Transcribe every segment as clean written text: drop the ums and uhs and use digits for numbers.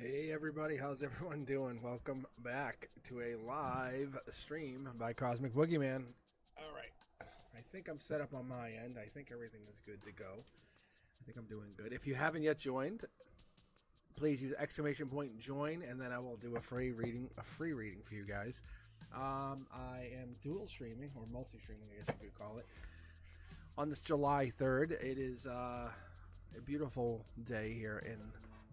Hey everybody, how's everyone doing? Welcome back to a live stream by Cosmic Boogeyman. Alright, I think I'm set up on my end. I think everything is good to go. I think I'm doing good. If you haven't yet joined, please use exclamation point join, and then I will do a free reading for you guys. I am dual streaming, or multi-streaming I guess you could call it, on this July 3rd. It is a beautiful day here in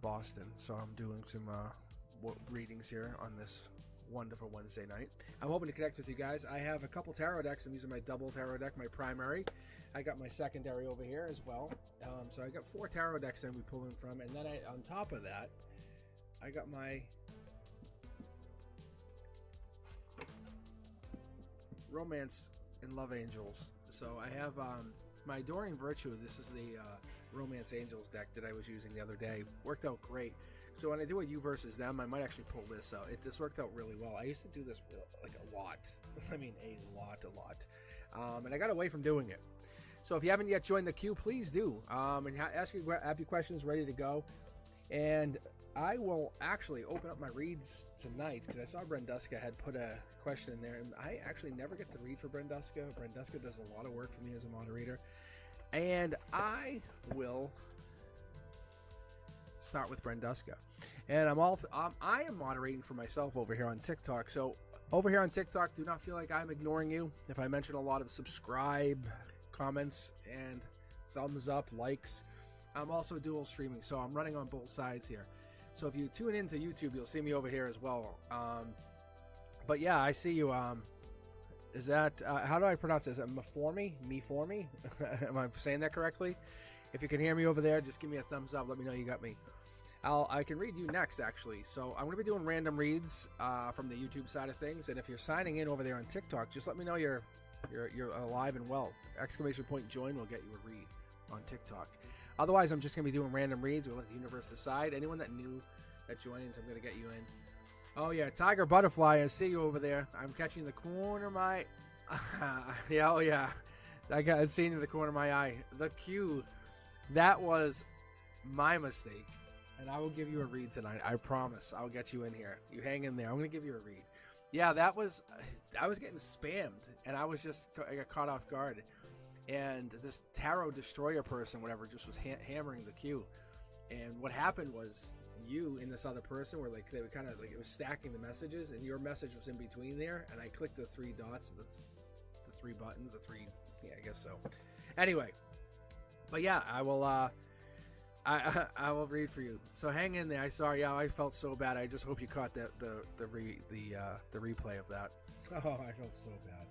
Boston, so I'm doing some readings here on this wonderful Wednesday night. I'm hoping to connect with you guys. I have a couple tarot decks. I'm using my double tarot deck, my primary. I got my secondary over here as well. So I got 4 tarot decks that we pulling from, and then on top of that, I got my romance and love angels. So I have my Adoring Virtue. This is the Romance Angels deck that I was using the other day. Worked out great. So when I do a you versus them, I might actually pull this out. This worked out really well. I used to do this like a lot. I mean, a lot. And I got away from doing it. So if you haven't yet joined the queue, please do. And have your questions ready to go. And I will actually open up my reads tonight because I saw Brenduska had put a question in there, and I actually never get to read for Brenduska. Brenduska does a lot of work for me as a moderator, and I will start with Brenduska. And I am moderating for myself over here on TikTok. So over here on TikTok, do not feel like I'm ignoring you. If I mention a lot of subscribe, comments, and thumbs up, likes, I'm also dual streaming, so I'm running on both sides here. So if you tune into YouTube, you'll see me over here as well. But yeah, I see you. Is that, how do I pronounce this? Me for me? Am I saying that correctly? If you can hear me over there, just give me a thumbs up. Let me know you got me. I can read you next, actually. So I'm going to be doing random reads from the YouTube side of things. And if you're signing in over there on TikTok, just let me know you're alive and well. Exclamation point join will get you a read on TikTok. Otherwise, I'm just going to be doing random reads. We'll let the universe decide. Anyone that joins, I'm going to get you in. Oh, yeah. Tiger Butterfly, I see you over there. I'm catching the corner of my... yeah, oh, yeah. I seen in the corner of my eye. The cue. That was my mistake. And I will give you a read tonight. I promise. I'll get you in here. You hang in there. I'm going to give you a read. Yeah, I was getting spammed. And I got caught off guard. And this tarot destroyer person, whatever, just was hammering the queue. And what happened was you and this other person were like, they were kind of like, it was stacking the messages, and your message was in between there. And I clicked the 3 dots, the 3 buttons, yeah, I guess so. Anyway, but yeah, I will read for you. So hang in there. I felt so bad. I just hope you caught the replay of that. Oh, I felt so bad.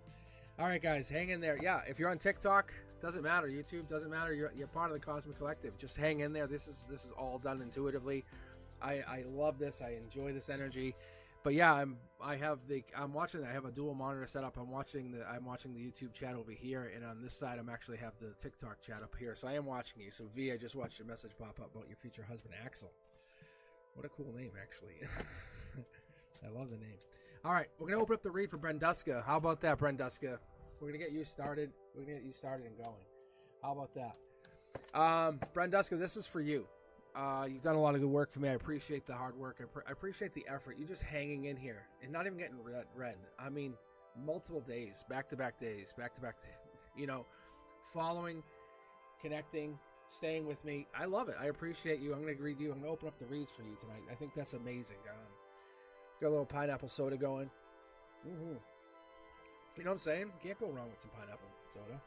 All right, guys, hang in there. Yeah, if you're on TikTok, doesn't matter. YouTube doesn't matter. You're part of the Cosmic Collective. Just hang in there. This is all done intuitively. I love this. I enjoy this energy. But yeah, I'm watching. I have a dual monitor set up. I'm watching the YouTube chat over here, and on this side, I'm actually have the TikTok chat up here. So I am watching you. So V, I just watched your message pop up about your future husband Axel. What a cool name, actually. I love the name. All right, we're gonna open up the read for Brenduska. How about that, Brenduska? We're gonna get you started. We're gonna get you started and going. How about that? Brenduska, this is for you. You've done a lot of good work for me. I appreciate the hard work. I appreciate the effort. You just hanging in here and not even getting read. I mean, multiple days, back-to-back days, following, connecting, staying with me. I love it. I appreciate you. I'm gonna read you. I'm gonna open up the reads for you tonight. I think that's amazing. Got a little pineapple soda going. Mm-hmm. You know what I'm saying? Can't go wrong with some pineapple soda.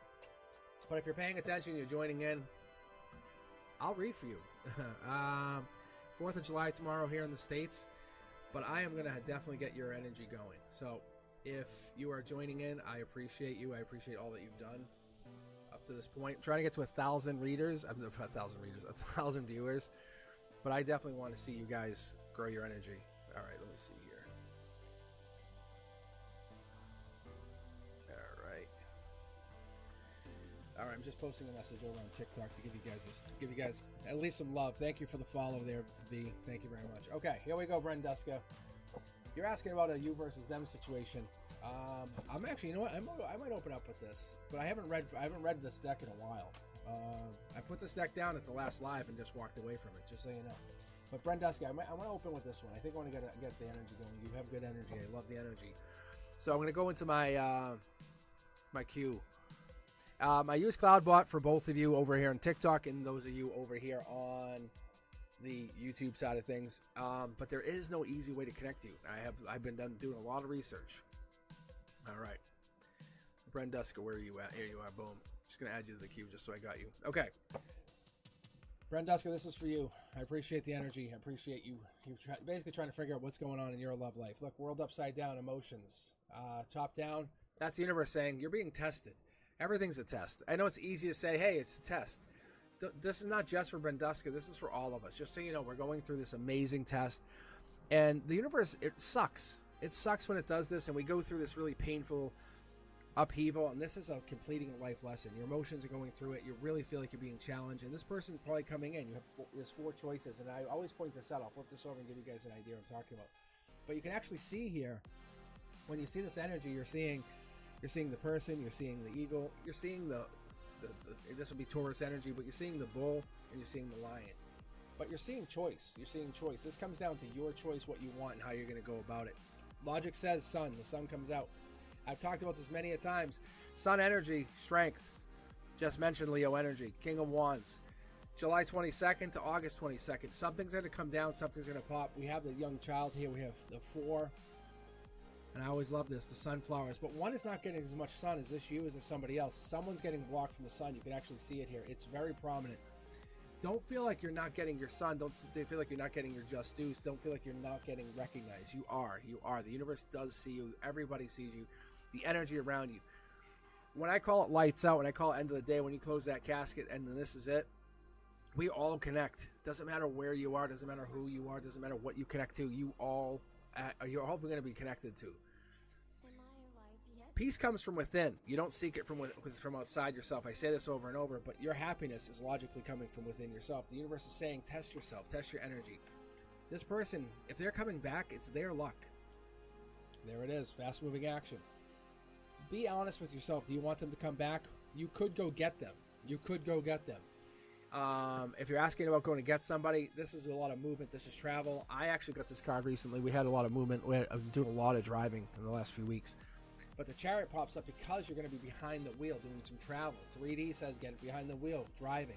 But if you're paying attention, you're joining in, I'll read for you. 4th of July tomorrow here in the States. But I am going to definitely get your energy going. So if you are joining in, I appreciate you. I appreciate all that you've done up to this point. I'm trying to get to 1,000 readers. 1,000 viewers. But I definitely want to see you guys grow your energy. All right, let me see here. All right, I'm just posting a message over on TikTok to give you guys at least some love. Thank you for the follow there, V. Thank you very much. Okay, here we go, Brenduska. You're asking about a you versus them situation. I'm actually, you know what? I might open up with this, but I haven't read this deck in a while. I put this deck down at the last live and just walked away from it, just so you know. But Brenduski, I want to open with this one. I think I want to get the energy going. You have good energy. I love the energy. So I'm going to go into my my queue. I use Chatbot for both of you over here on TikTok and those of you over here on the YouTube side of things. But there is no easy way to connect you. I've been doing a lot of research. All right, Brenduska, where are you at? Here you are. Boom. Just gonna add you to the queue just so I got you. Okay, Brenduska, this is for you. I appreciate the energy. I appreciate you. You're basically trying to figure out what's going on in your love life. Look, world upside down, emotions. Top down. That's the universe saying you're being tested. Everything's a test. I know it's easy to say, hey, it's a test. This is not just for Brenduska. This is for all of us. Just so you know, we're going through this amazing test. And the universe, it sucks. It sucks when it does this, and we go through this really painful upheaval, and this is a completing a life lesson. Your emotions are going through it. You really feel like you're being challenged, and this person's probably coming in. There's 4 choices, and I always point this out. I'll flip this over and give you guys an idea what I'm talking about. But you can actually see here, when you see this energy, you're seeing the person, you're seeing the eagle, you're seeing the this will be Taurus energy, but you're seeing the bull and you're seeing the lion. But you're seeing choice. You're seeing choice. This comes down to your choice, what you want, and how you're going to go about it. Logic says sun. The sun comes out. I've talked about this many a times. Sun energy, strength. Just mentioned Leo energy. King of Wands. July 22nd to August 22nd. Something's going to come down. Something's going to pop. We have the young child here. We have the 4. And I always love this, the sunflowers. But one is not getting as much sun as this you as somebody else. Someone's getting blocked from the sun. You can actually see it here. It's very prominent. Don't feel like you're not getting your sun. Don't feel like you're not getting your just dues. Don't feel like you're not getting recognized. You are. You are. The universe does see you. Everybody sees you. The energy around you. When I call it lights out, when I call it end of the day, when you close that casket and then this is it, we all connect. Doesn't matter where you are. Doesn't matter who you are. Doesn't matter what you connect to. You're all going to be connected to. Peace comes from within. You don't seek it from outside yourself. I say this over and over, but your happiness is logically coming from within yourself. The universe is saying, test yourself, test your energy. This person, if they're coming back, it's their luck. There it is, fast-moving action. Be honest with yourself. Do you want them to come back? You could go get them. You could go get them. If you're asking about going to get somebody, this is a lot of movement. This is travel. I actually got this card recently. We had a lot of movement. I'm doing a lot of driving in the last few weeks. But the Chariot pops up because you're going to be behind the wheel doing some travel. 3D says get behind the wheel, driving,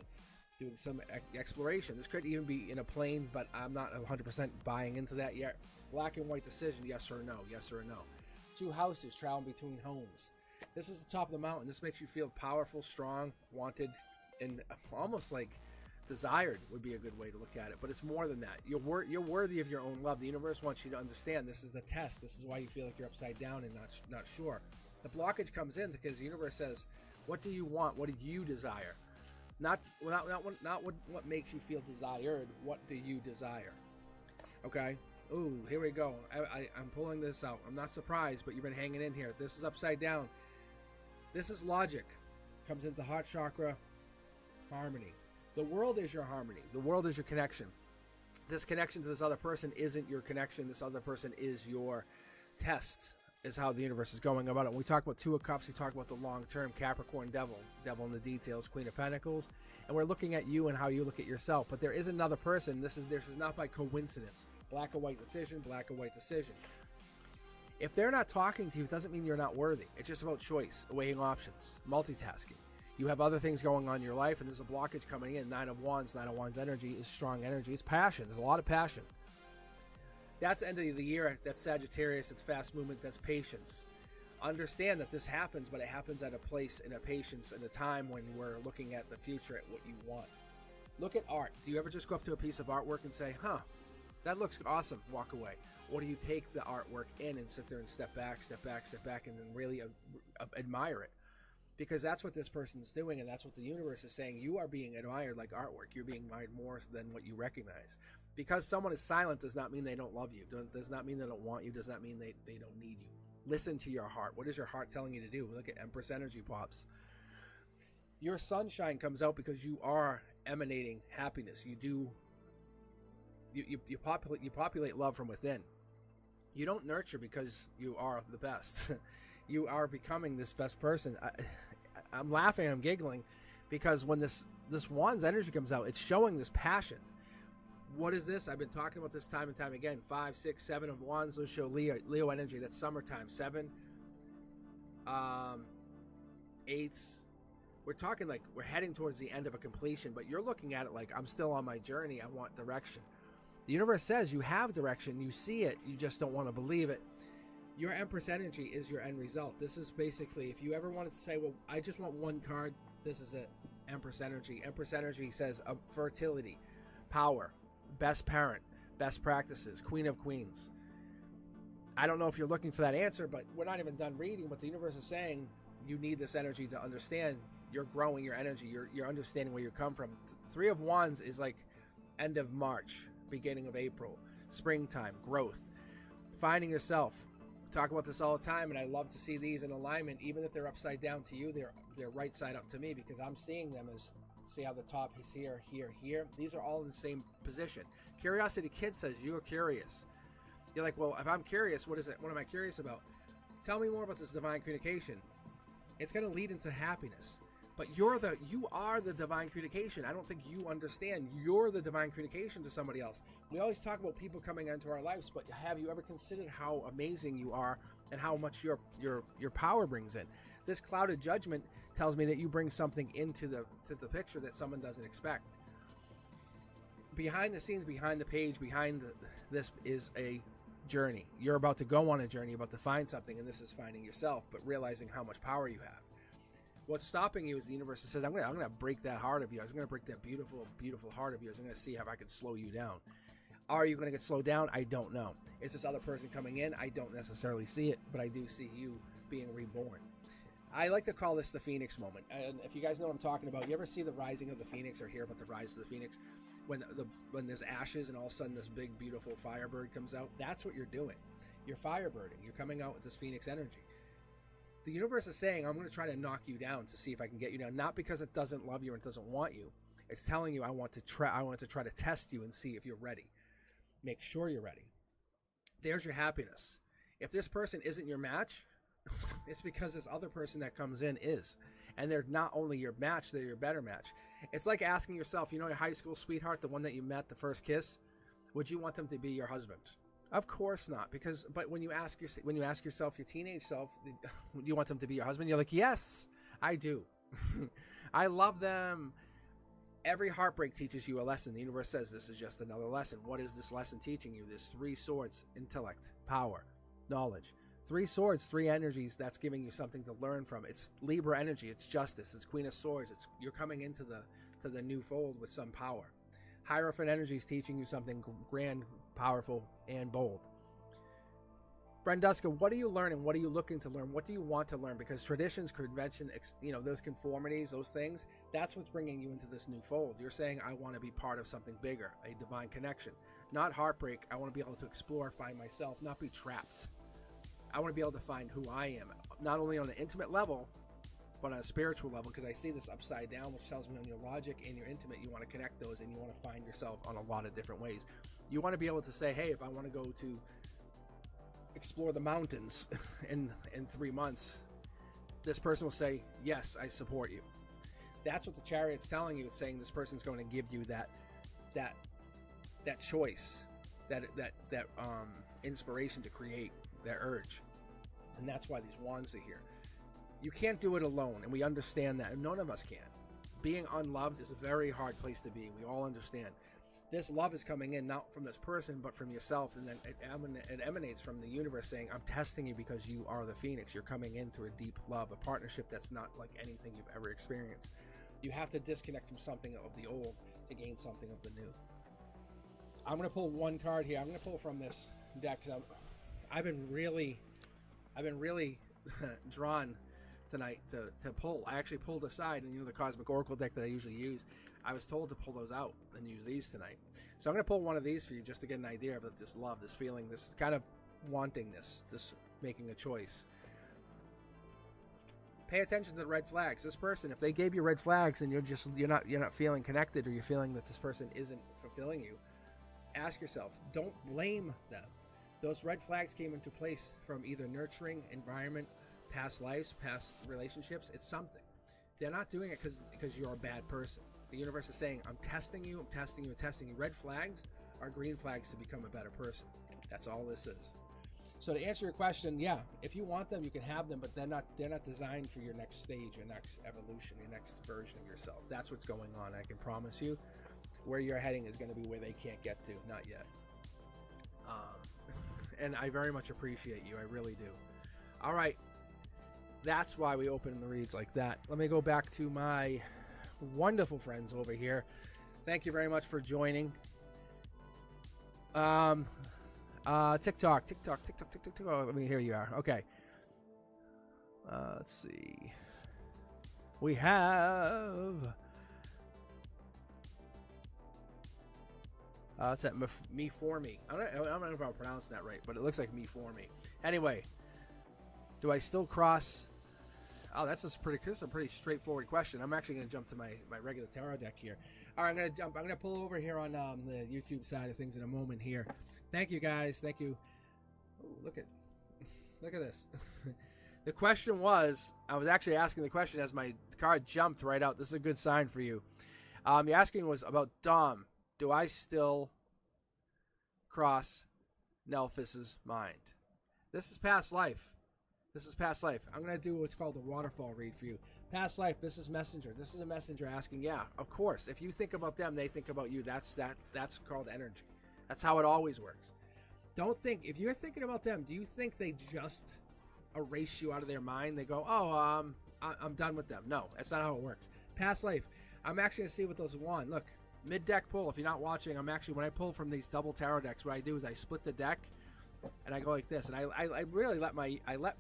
doing some exploration. This could even be in a plane, but I'm not 100% buying into that yet. Black and white decision, yes or no, yes or no. 2 houses, traveling between homes. This is the top of the mountain. This makes you feel powerful, strong, wanted, and almost like desired would be a good way to look at it. But it's more than that. You're worthy of your own love. The universe wants you to understand this is the test. This is why you feel like you're upside down and not sure. The blockage comes in because the universe says, what do you want? What do you desire? Not what makes you feel desired. What do you desire? Okay. Ooh, here we go. I'm pulling this out. I'm not surprised, but you've been hanging in here. This is upside down. This is logic. Comes into heart chakra, harmony. The world is your harmony. The world is your connection. This connection to this other person isn't your connection. This other person is your test, is how the universe is going about it. When we talk about 2 of Cups, we talk about the long term, Capricorn, Devil in the details, Queen of Pentacles, and we're looking at you and how you look at yourself. But there is another person. This is not by coincidence. Black or white decision, black or white decision. If they're not talking to you, it doesn't mean you're not worthy. It's just about choice, weighing options, multitasking. You have other things going on in your life, and there's a blockage coming in. 9 of Wands energy is strong energy. It's passion. There's a lot of passion. That's the end of the year. That's Sagittarius. It's fast movement. That's patience. Understand that this happens, but it happens at a place, in a patience, in a time when we're looking at the future, at what you want. Look at art. Do you ever just go up to a piece of artwork and say, that looks awesome, walk away? Or do you take the artwork in and sit there and step back, and then really admire it? Because that's what this person's doing, and that's what the universe is saying. You are being admired like artwork. You're being admired more than what you recognize. Because someone is silent does not mean they don't love you. Does not mean they don't want you. Does not mean they don't need you. Listen to your heart. What is your heart telling you to do? Look at Empress energy pops. Your sunshine comes out because you are emanating happiness. You populate love from within. You don't nurture because you are the best. You are becoming this best person. I'm laughing, I'm giggling, because when this Wands energy comes out, it's showing this passion. What is this? I've been talking about this time and time again. 5, 6, 7 of Wands. Those show Leo energy. That's summertime. 7, 8s. We're talking like we're heading towards the end of a completion, but you're looking at it like I'm still on my journey. I want direction. The universe says you have direction. You see it. You just don't want to believe it. Your Empress energy is your end result. This is basically, if you ever wanted to say, well, I just want one card, this is it. Empress energy. Empress energy says fertility, power, best parent, best practices, Queen of Queens. I don't know if you're looking for that answer, but we're not even done reading. But the universe is saying you need this energy to understand. You're growing your energy. You're understanding where you come from. 3 of Wands is like end of March, beginning of April, springtime, growth, finding yourself. We talk about this all the time, and I love to see these in alignment. Even if they're upside down to you, they're right side up to me, because I'm seeing them as, see how the top is here, here, here. These are all in the same position. Curiosity Kid says you're curious. You're like, well, if I'm curious, what is it? What am I curious about? Tell me more about this divine communication. It's going to lead into happiness. But you are the divine communication. I don't think you understand. You're the divine communication to somebody else. We always talk about people coming into our lives, but have you ever considered how amazing you are and how much your power brings in? This clouded judgment tells me that you bring something into the picture that someone doesn't expect. Behind the scenes, behind the page, this is a journey. You're about to go on a journey, you're about to find something, and this is finding yourself, but realizing how much power you have. What's stopping you is the universe that says, I'm gonna break that heart of yours. I'm gonna break that beautiful, beautiful heart of yours. I'm gonna see how I can slow you down. Are you gonna get slowed down? I don't know. Is this other person coming in? I don't necessarily see it, but I do see you being reborn. I like to call this the Phoenix moment. And if you guys know what I'm talking about, you ever see the rising of the Phoenix or hear about the rise of the Phoenix? When there's ashes and all of a sudden this big, beautiful firebird comes out, that's what you're doing. You're firebirding. You're coming out with this Phoenix energy. The universe is saying, I'm going to try to knock you down to see if I can get you down. Not because it doesn't love you or it doesn't want you. It's telling you I want to try to test you and see if you're ready. Make sure you're ready. There's your happiness. If this person isn't your match, it's because this other person that comes in is. And they're not only your match, they're your better match. It's like asking yourself, you know your high school sweetheart, the one that you met, the first kiss? Would you want them to be your husband? Of course not, but when you ask yourself, your teenage self, do you want them to be your husband? You're like, yes, I do. I love them. Every heartbreak teaches you a lesson. The universe says this is just another lesson. What is this lesson teaching you? There's 3 swords: intellect, power, knowledge. 3 swords, 3 energies. That's giving you something to learn from. It's Libra energy. It's justice. It's Queen of Swords. You're coming into the new fold with some power. Hierophant energy is teaching you something grand, powerful, and bold. Brenduska, what are you learning? What are you looking to learn? What do you want to learn? Because traditions, convention, those conformities, those things, that's what's bringing you into this new fold. You're saying, I want to be part of something bigger, a divine connection. Not heartbreak. I want to be able to explore, find myself, not be trapped. I want to be able to find who I am, not only on an intimate level, but on a spiritual level, because I see this upside down, which tells me on your logic and your intimate, you want to connect those and you want to find yourself on a lot of different ways. You want to be able to say, hey, if I want to go to explore the mountains in 3 months, this person will say, yes, I support you. That's what the Chariot's telling you. It's saying this person's going to give you that choice, that inspiration to create, that urge. And that's why these wands are here. You can't do it alone, and we understand that, and none of us can. Being unloved is a very hard place to be. We all understand. This love is coming in not from this person, but from yourself, and then it emanates from the universe saying, I'm testing you because you are the Phoenix. You're coming into a deep love, a partnership that's not like anything you've ever experienced. You have to disconnect from something of the old to gain something of the new. I'm going to pull one card here. I'm going to pull from this deck because I've been really drawn tonight to pull. I actually pulled aside, and the Cosmic Oracle deck that I usually use, I was told to pull those out and use these tonight. So I'm going to pull one of these for you just to get an idea of this love, this feeling, this kind of wanting this making a choice. Pay attention to the red flags. This person, if they gave you red flags and you're not feeling connected, or you're feeling that this person isn't fulfilling you, ask yourself, don't blame them. Those red flags came into place from either nurturing, environment, past lives, past relationships. It's something. They're not doing it because you're a bad person. The universe is saying, I'm testing you, I'm testing you, I'm testing you. Red flags are green flags to become a better person. That's all this is. So to answer your question, yeah, if you want them, you can have them, but they're not designed for your next stage, your next evolution, your next version of yourself. That's what's going on. I can promise you where you're heading is going to be where they can't get to. Not yet. And I very much appreciate you. I really do. All right. That's why we open the reads like that. Let me go back to my wonderful friends over here. Thank you very much for joining. TikTok. Oh, let me, here you are. Okay. Let's see. We have it's at me for me. I don't know if I'm pronouncing that right, but it looks like me for me. Anyway, do I still cross? Oh, this is a pretty straightforward question. I'm actually going to jump to my regular tarot deck here. All right, I'm going to pull over here on the YouTube side of things in a moment here. Thank you, guys. Thank you. Oh, look at this. The question was, I was actually asking the question as my card jumped right out. This is a good sign for you. You're asking was about Dom. Do I still cross Nelphys's mind? This is past life. I'm going to do what's called a waterfall read for you. Past life, this is messenger. This is a messenger asking, yeah, of course. If you think about them, they think about you. That's called energy. That's how it always works. Don't think, if you're thinking about them, do you think they just erase you out of their mind? They go, oh, I'm done with them. No, that's not how it works. Past life, I'm actually going to see what those want. Look, mid-deck pull. If you're not watching, when I pull from these double tarot decks, what I do is I split the deck and I go like this, and I really let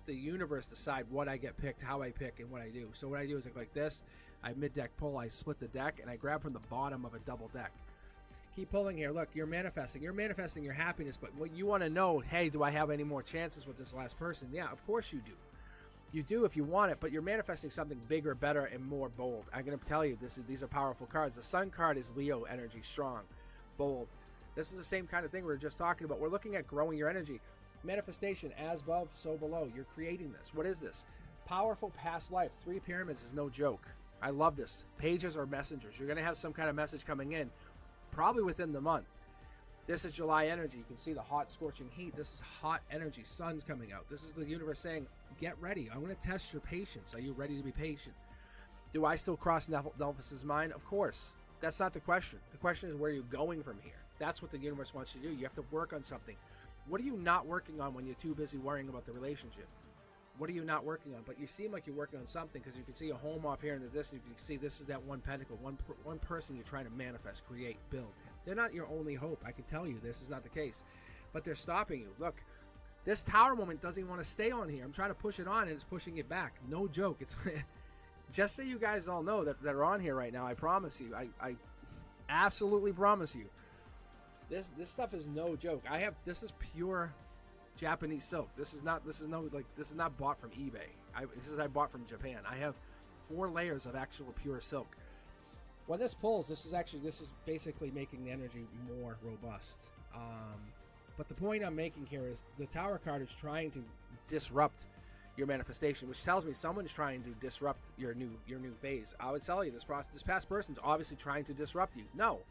the universe decide what I get picked, how I pick, and what I do. So what I do is I go like this, I mid-deck pull, I split the deck, and I grab from the bottom of a double deck. Keep pulling here. Look, you're manifesting your happiness, but what you want to know, hey, do I have any more chances with this last person? Yeah, of course you do. You do if you want it, but you're manifesting something bigger, better, and more bold. I'm going to tell you, these are powerful cards. The Sun card is Leo energy, strong, bold. This is the same kind of thing we were just talking about. We're looking at growing your energy. Manifestation, as above, so below. You're creating this. What is this? Powerful past life. 3 pyramids is no joke. I love this. Pages are messengers. You're going to have some kind of message coming in, probably within the month. This is July energy. You can see the hot, scorching heat. This is hot energy. Sun's coming out. This is the universe saying, get ready. I'm going to test your patience. Are you ready to be patient? Do I still cross Nelphys's mind? Of course. That's not the question. The question is, where are you going from here? That's what the universe wants you to do. You have to work on something. What are you not working on when you're too busy worrying about the relationship? What are you not working on? But you seem like you're working on something, because you can see a home off here in the distance. You can see this is that one pentacle, one person you're trying to manifest, create, build. They're not your only hope. I can tell you this is not the case. But they're stopping you. Look, this tower moment doesn't even want to stay on here. I'm trying to push it on, and it's pushing it back. No joke. It's just so you guys all know that are on here right now. I promise you. I absolutely promise you. This stuff is no joke. This is pure Japanese silk. This is not bought from eBay. I bought from Japan. I have 4 layers of actual pure silk. When this pulls, this is basically making the energy more robust. But the point I'm making here is the Tower card is trying to disrupt your manifestation, which tells me someone's trying to disrupt your new phase. I would tell you this past person's obviously trying to disrupt you. No,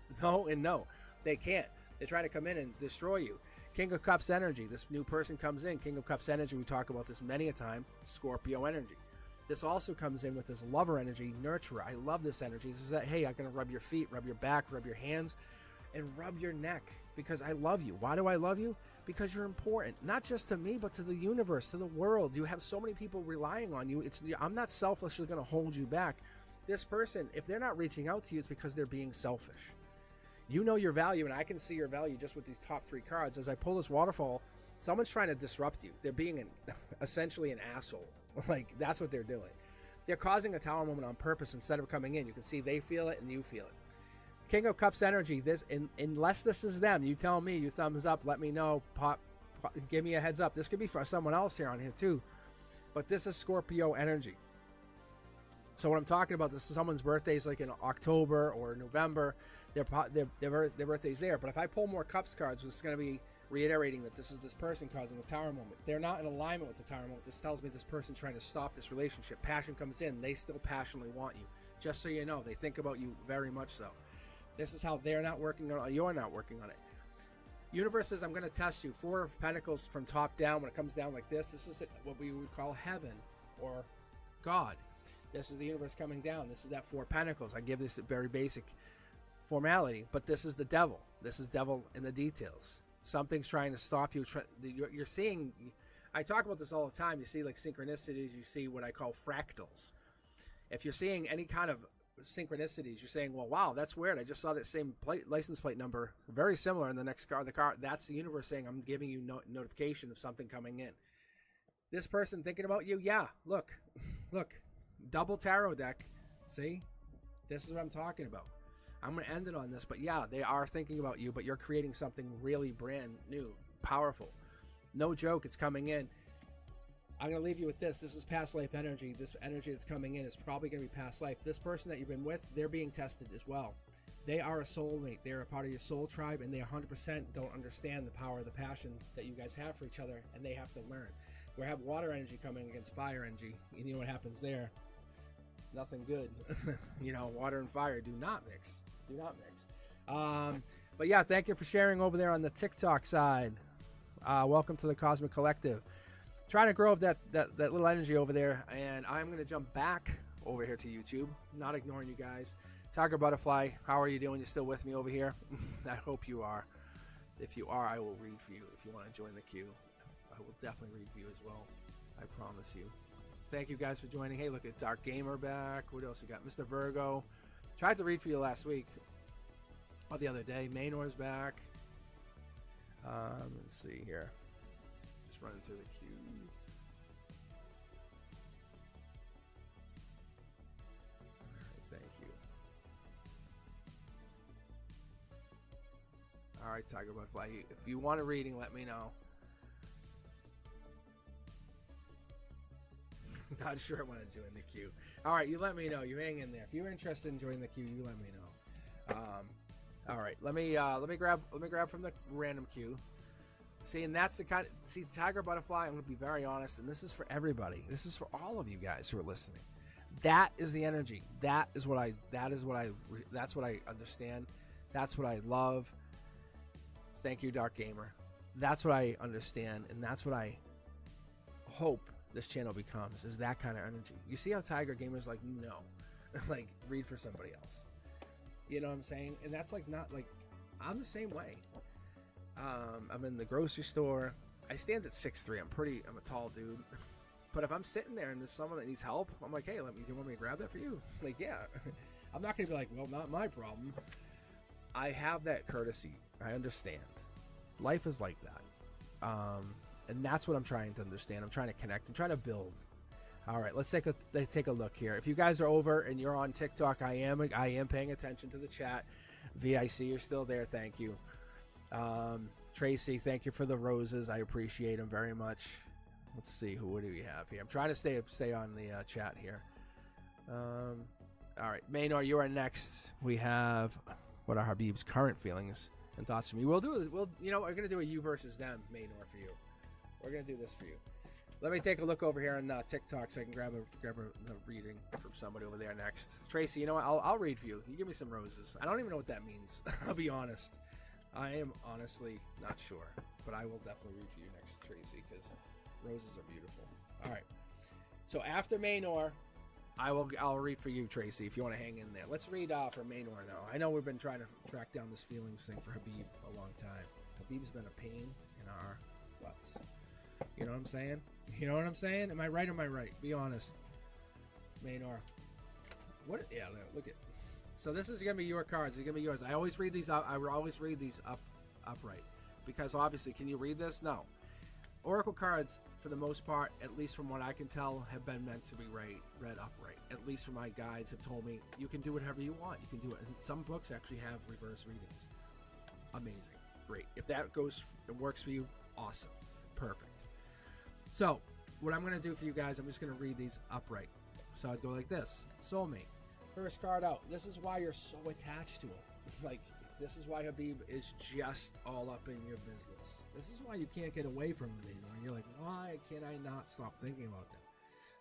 and no. They can't. They're trying to come in and destroy you. King of Cups energy. This new person comes in. King of Cups energy. We talk about this many a time. Scorpio energy. This also comes in with this lover energy, nurturer. I love this energy. This is that, hey, I'm going to rub your feet, rub your back, rub your hands, and rub your neck because I love you. Why do I love you? Because you're important. Not just to me, but to the universe, to the world. You have so many people relying on you. I'm not selfishly going to hold you back. This person, if they're not reaching out to you, it's because they're being selfish. You know your value, and I can see your value just with these top 3 cards. As I pull this waterfall, someone's trying to disrupt you. They're being essentially an asshole. Like, that's what they're doing. They're causing a tower moment on purpose instead of coming in. You can see they feel it and you feel it. King of Cups energy. Unless this is them, you tell me, you thumbs up, let me know, give me a heads up. This could be for someone else here on here too. But this is Scorpio energy. So what I'm talking about, this is someone's birthdays like in October or November. Their birthday's there. But if I pull more Cups cards, it's going to be reiterating that this is this person causing the tower moment. They're not in alignment with the tower moment. This tells me this person's trying to stop this relationship. Passion comes in. They still passionately want you. Just so you know, they think about you very much so. This is how they're not working on it. You're not working on it. Universe says, I'm going to test you. 4 of Pentacles from top down. When it comes down like this is what we would call heaven or God. This is the universe coming down. This is that 4 Pentacles. I give this a very basic formality, but this is the devil. This is devil in the details. Something's trying to stop you. You're seeing, I talk about this all the time. You see like synchronicities. You see what I call fractals. If you're seeing any kind of synchronicities, you're saying, well, wow, that's weird. I just saw that same license plate number, very similar in the next car. That's the universe saying, I'm giving you notification of something coming in. This person thinking about you, yeah, look, double tarot deck. See, this is what I'm talking about. I'm going to end it on this, but yeah, they are thinking about you, but you're creating something really brand new, powerful. No joke, it's coming in. I'm going to leave you with this. This is past life energy. This energy that's coming in is probably going to be past life. This person that you've been with, they're being tested as well. They are a soulmate. They're a part of your soul tribe, and they 100% don't understand the power of the passion that you guys have for each other, and they have to learn. We have water energy coming against fire energy, and you know what happens there? Nothing good. Water and fire do not mix. Do not mix. But yeah, thank you for sharing over there on the TikTok side. Welcome to the Cosmic Collective. Trying to grow up that little energy over there, and I'm going to jump back over here to YouTube. Not ignoring you guys. Tiger Butterfly, how are you doing? You still with me over here? I hope you are. If you are, I will read for you. If you want to join the queue, I will definitely read for you as well. I promise you. Thank you guys for joining. Hey, look at Dark Gamer back. What else we got? Mr. Virgo. Tried to read for you last week. Or the other day. Maynor's back. Let's see here. Just running through the queue. Alright, thank you. Alright, Tiger Butterfly. If you want a reading, let me know. Not sure I want to join the queue. All right, you let me know. You hang in there. If you're interested in joining the queue, you let me know. All right, let me grab from the random queue. See, and that's the kind. See, Tiger Butterfly. I'm going to be very honest, and this is for everybody. This is for all of you guys who are listening. That is the energy. That's what I understand. That's what I love. Thank you, Dark Gamer. That's what I understand, and that's what I hope this channel becomes, is that kind of energy. You see how Tiger Gamer's like, no, like, read for somebody else. You know what I'm saying? And that's like, not like, I'm the same way. I'm in the grocery store. I stand at 6'3". I'm a tall dude. But if I'm sitting there and there's someone that needs help, I'm like, hey, do you want me to grab that for you? Like, yeah. I'm not going to be like, well, not my problem. I have that courtesy. I understand. Life is like that. And that's what I'm trying to understand. I'm trying to connect. I'm trying to build. All right, let's take a look here. If you guys are over and you're on TikTok, I am paying attention to the chat. VIC, you're still there. Thank you. Tracy, thank you for the roses. I appreciate them very much. Let's see, what do we have here? I'm trying to stay on the chat here. All right, Maynor, you are next. We have what are Habib's current feelings and thoughts for me. We're gonna do a you versus them, Maynor, for you. We're going to do this for you. Let me take a look over here on TikTok so I can grab a reading from somebody over there next. Tracy, you know what? I'll read for you. You give me some roses. I don't even know what that means. I'll be honest. I am honestly not sure. But I will definitely read for you next, Tracy, because roses are beautiful. All right. So after Maynor, I'll read for you, Tracy, if you want to hang in there. Let's read for Maynor, though. I know we've been trying to track down this feelings thing for Habib a long time. Habib's been a pain in our butts. You know what I'm saying? You know what I'm saying? Am I right or am I right? Be honest. Maynor. What? Yeah, look at. So this is going to be your cards. It's going to be yours. I always read these up. I always read these upright. Because obviously, can you read this? No. Oracle cards, for the most part, at least from what I can tell, have been meant to be read upright. At least from my guides have told me, you can do whatever you want. You can do it. And some books actually have reverse readings. Amazing. Great. If that works for you, awesome. Perfect. So, what I'm going to do for you guys, I'm just going to read these upright. So I'd go like this. Soulmate. First card out. This is why you're so attached to him. Like, this is why Habib is just all up in your business. This is why you can't get away from him anymore. And you're like, why can I not stop thinking about them?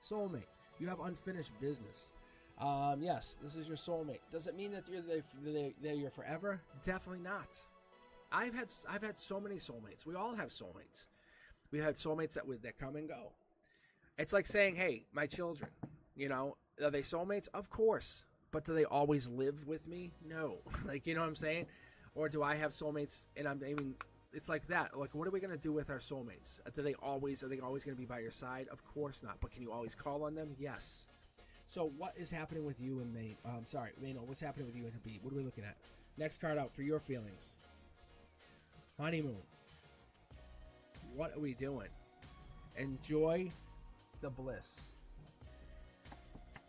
Soulmate. You have unfinished business. Yes, this is your soulmate. Does it mean that they're your forever? Definitely not. I've had so many soulmates. We all have soulmates. We had soulmates that come and go. It's like saying, hey, my children, are they soulmates? Of course. But do they always live with me? No. Like, you know what I'm saying? Or do I have soulmates and it's like that. Like, what are we going to do with our soulmates? Are they always going to be by your side? Of course not. But can you always call on them? Yes. So what is happening with you and what's happening with you and Habib? What are we looking at? Next card out for your feelings. Honeymoon. What are we doing? Enjoy the bliss.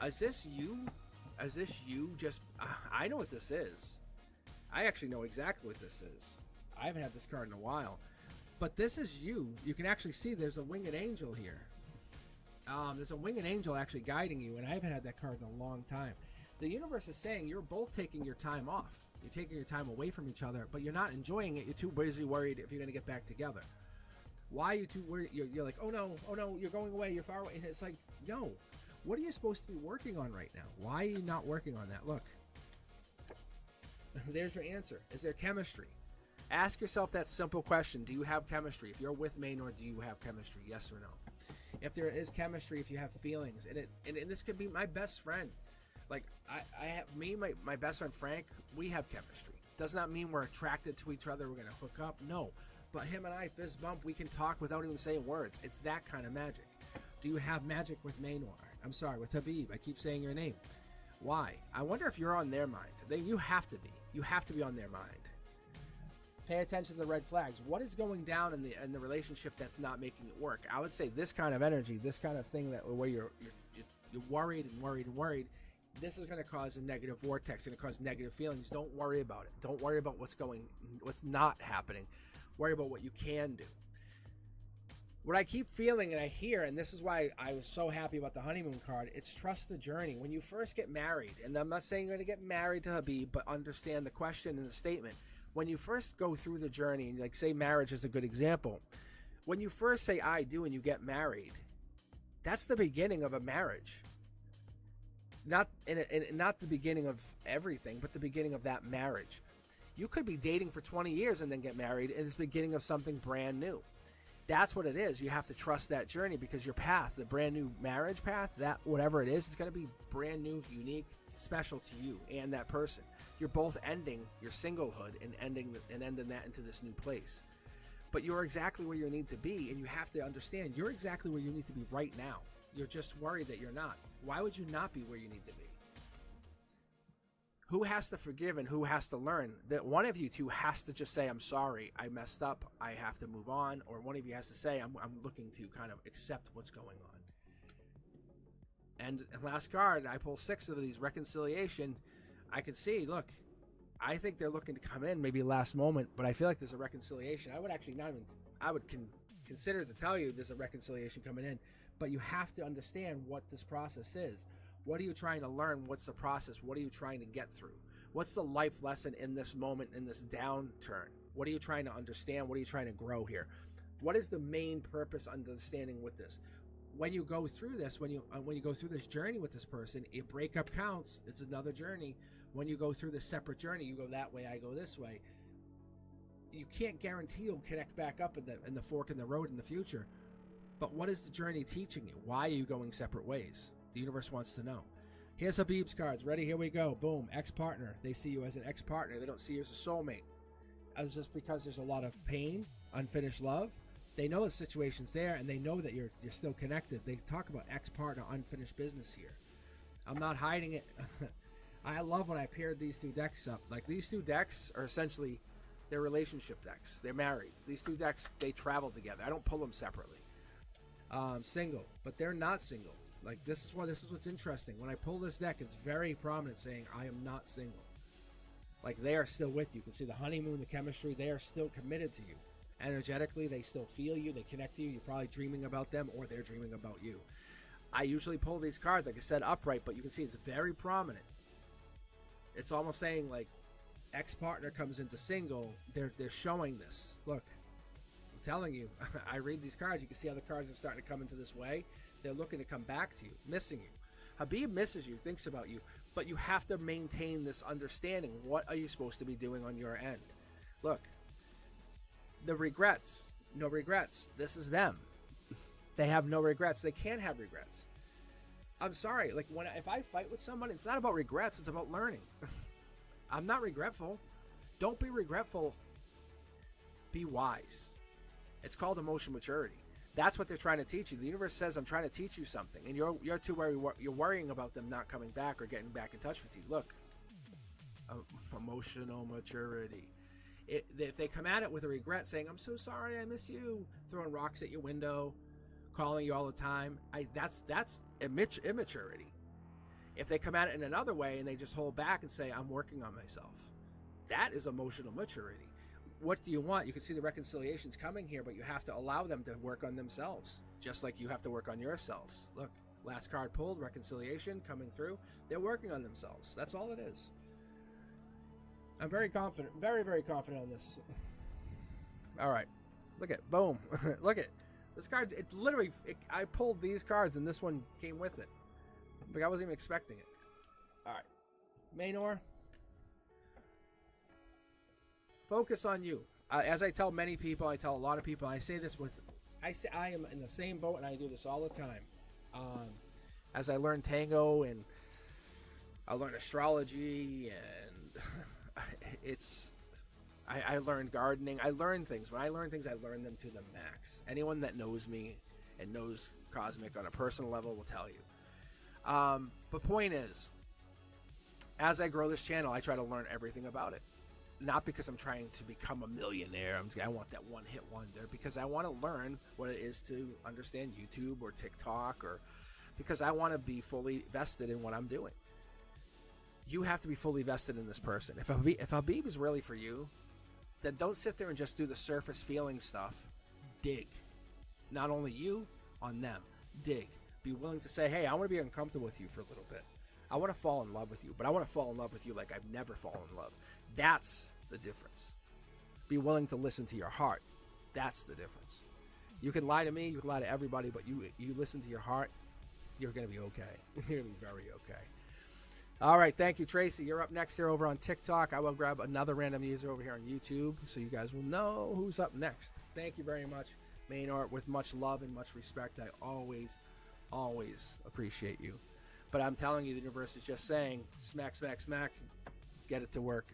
Is this you? Is this you? I know what this is. I actually know exactly what this is. I haven't had this card in a while. But this is you. You can actually see there's a winged angel here. There's a winged angel actually guiding you, and I haven't had that card in a long time. The universe is saying you're both taking your time off. You're taking your time away from each other, but you're not enjoying it. You're too busy worried if you're going to get back together. Why are you too worried? You're like, oh no, you're going away, you're far away. And it's like, no. What are you supposed to be working on right now? Why are you not working on that? Look. There's your answer. Is there chemistry? Ask yourself that simple question. Do you have chemistry? If you're with Maynor, do you have chemistry? Yes or no? If there is chemistry, if you have feelings, and this could be my best friend. Like, I have my best friend Frank, we have chemistry. Does not mean we're attracted to each other, we're going to hook up. No. But him and I, fist bump, we can talk without even saying words. It's that kind of magic. Do you have magic with Maynor? I'm sorry, with Habib. I keep saying your name. Why? I wonder if you're on their mind. You have to be. You have to be on their mind. Pay attention to the red flags. What is going down in the relationship that's not making it work? I would say this kind of energy, this kind of thing where you're worried and worried and worried. This is going to cause a negative vortex. It's going to cause negative feelings. Don't worry about it. Don't worry about what's not happening. Worry about what you can do. What I keep feeling and I hear, and this is why I was so happy about the honeymoon card, it's trust the journey. When you first get married, and I'm not saying you're going to get married to Habib, but understand the question and the statement. When you first go through the journey, and like say marriage is a good example, when you first say I do and you get married, that's the beginning of a marriage. Not the beginning of everything, but the beginning of that marriage. You could be dating for 20 years and then get married, and it's the beginning of something brand new. That's what it is. You have to trust that journey because your path, the brand new marriage path, that whatever it is, it's going to be brand new, unique, special to you and that person. You're both ending your singlehood and ending that into this new place. But you're exactly where you need to be, and you have to understand you're exactly where you need to be right now. You're just worried that you're not. Why would you not be where you need to be? Who has to forgive and who has to learn? That one of you two has to just say, I'm sorry, I messed up, I have to move on. Or one of you has to say, I'm looking to kind of accept what's going on. And last card, I pull 6 of these, reconciliation. I can see, look, I think they're looking to come in maybe last moment, but I feel like there's a reconciliation. I would actually consider to tell you there's a reconciliation coming in, but you have to understand what this process is. What are you trying to learn? What's the process? What are you trying to get through? What's the life lesson in this moment, in this downturn? What are you trying to understand? What are you trying to grow here? What is the main purpose understanding with this? When you go through this, when you go through this journey with this person, a breakup counts. It's another journey. When you go through this separate journey, you go that way, I go this way. You can't guarantee you'll connect back up in the fork in the road in the future. But what is the journey teaching you? Why are you going separate ways? The universe wants to know. Here's Habib's cards. Ready? Here we go. Boom. Ex-partner. They see you as an ex-partner. They don't see you as a soulmate. As just because there's a lot of pain, unfinished love. They know the situation's there, and they know that you're still connected. They talk about ex-partner, unfinished business here. I'm not hiding it. I love when I paired these 2 decks up. Like, these 2 decks are essentially they're relationship decks. They're married. These 2 decks, they travel together. I don't pull them separately. Single, but they're not single. Like, this is what's interesting. When I pull this deck, it's very prominent saying, I am not single. Like, they are still with you. You can see the honeymoon, the chemistry. They are still committed to you. Energetically, they still feel you. They connect to you. You're probably dreaming about them, or they're dreaming about you. I usually pull these cards, like I said, upright, but you can see it's very prominent. It's almost saying, like, ex-partner comes into single. They're showing this. Look, I'm telling you, I read these cards. You can see how the cards are starting to come into this way. They're looking to come back to you, missing you. Habib misses you, thinks about you, but you have to maintain this understanding. What are you supposed to be doing on your end? Look, The regrets. No regrets. This is them. They have no regrets. They can't have regrets. I'm sorry. Like if I fight with someone, it's not about regrets. It's about learning. I'm not regretful. Don't be regretful. Be wise. It's called emotional maturity. That's what they're trying to teach you. The universe says, I'm trying to teach you something. And you're too worried. You're worrying about them not coming back or getting back in touch with you. Look. Emotional maturity. If they come at it with a regret, saying, I'm so sorry, I miss you, throwing rocks at your window, calling you all the time, that's immaturity. If they come at it in another way and they just hold back and say, I'm working on myself, that is emotional maturity. What do you want? You can see the reconciliations coming here, but you have to allow them to work on themselves, just like you have to work on yourselves. Look, last card pulled, reconciliation coming through. They're working on themselves. That's all it is. I'm very confident, very, very confident on this. All right. Look at, boom. Look at this card. It literally, I pulled these cards and this one came with it. Like I wasn't even expecting it. All right. Maynor. Focus on you. As I tell many people, I tell a lot of people, I say this I am in the same boat and I do this all the time. As I learn tango and I learn astrology and I learn gardening. I learn things. When I learn things, I learn them to the max. Anyone that knows me and knows Cosmic on a personal level will tell you. But point is, as I grow this channel, I try to learn everything about it. Not because I'm trying to become a millionaire. I want that one-hit wonder. Because I want to learn what it is to understand YouTube or TikTok, or because I want to be fully vested in what I'm doing. You have to be fully vested in this person. If Habib is really for you, then don't sit there and just do the surface feeling stuff. Dig. Not only you, on them. Dig. Be willing to say, hey, I want to be uncomfortable with you for a little bit. I want to fall in love with you, but I want to fall in love with you like I've never fallen in love. That's the difference. Be willing to listen to your heart. That's the difference. You can lie to me, you can lie to everybody, but you listen to your heart, you're going to be okay. You're going to be very okay. All right, thank you, Tracy. You're up next here over on TikTok. I will grab another random user over here on YouTube so you guys will know who's up next. Thank you very much, Maynard. With much love and much respect, I always appreciate you. But I'm telling you, the universe is just saying, smack, smack, smack, get it to work.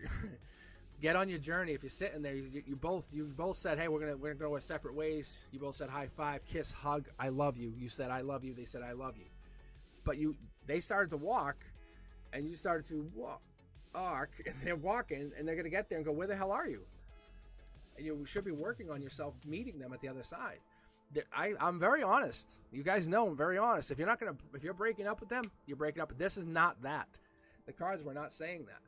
Get on your journey. If you're sitting there, you both said, hey, we're gonna go our separate ways. You both said high five, kiss, hug, I love you. You said I love you. They said I love you. But they started to walk. And you started to walk, and they're walking, and they're going to get there and go, where the hell are you? And you should be working on yourself, meeting them at the other side. I'm very honest. You guys know I'm very honest. If you're breaking up with them, you're breaking up. This is not that. The cards were not saying that.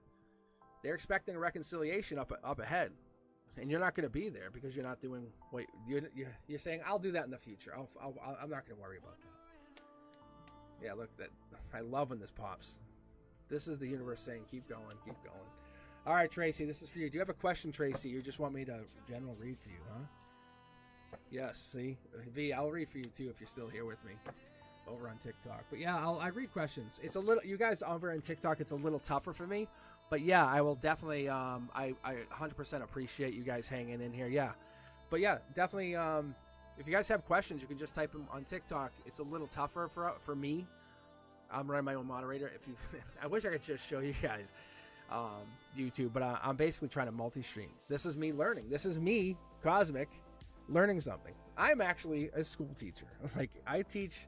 They're expecting a reconciliation up ahead, and you're not going to be there because you're not doing. Wait, you're saying I'll do that in the future. I'm not going to worry about that. Yeah, look, I love when this pops. This is the universe saying, keep going, keep going. All right, Tracy, this is for you. Do you have a question, Tracy? You just want me to general read for you, huh? Yes, see? V, I'll read for you, too, if you're still here with me over on TikTok. But, yeah, I read questions. It's a little, you guys over on TikTok, it's a little tougher for me. But, yeah, I will definitely, I 100% appreciate you guys hanging in here. Yeah. But, yeah, definitely, if you guys have questions, you can just type them on TikTok. It's a little tougher for me. I'm running my own moderator. I wish I could just show you guys YouTube, but I'm basically trying to multi-stream. This is me learning. This is me, Cosmic, learning something. I'm actually a school teacher. Like I teach,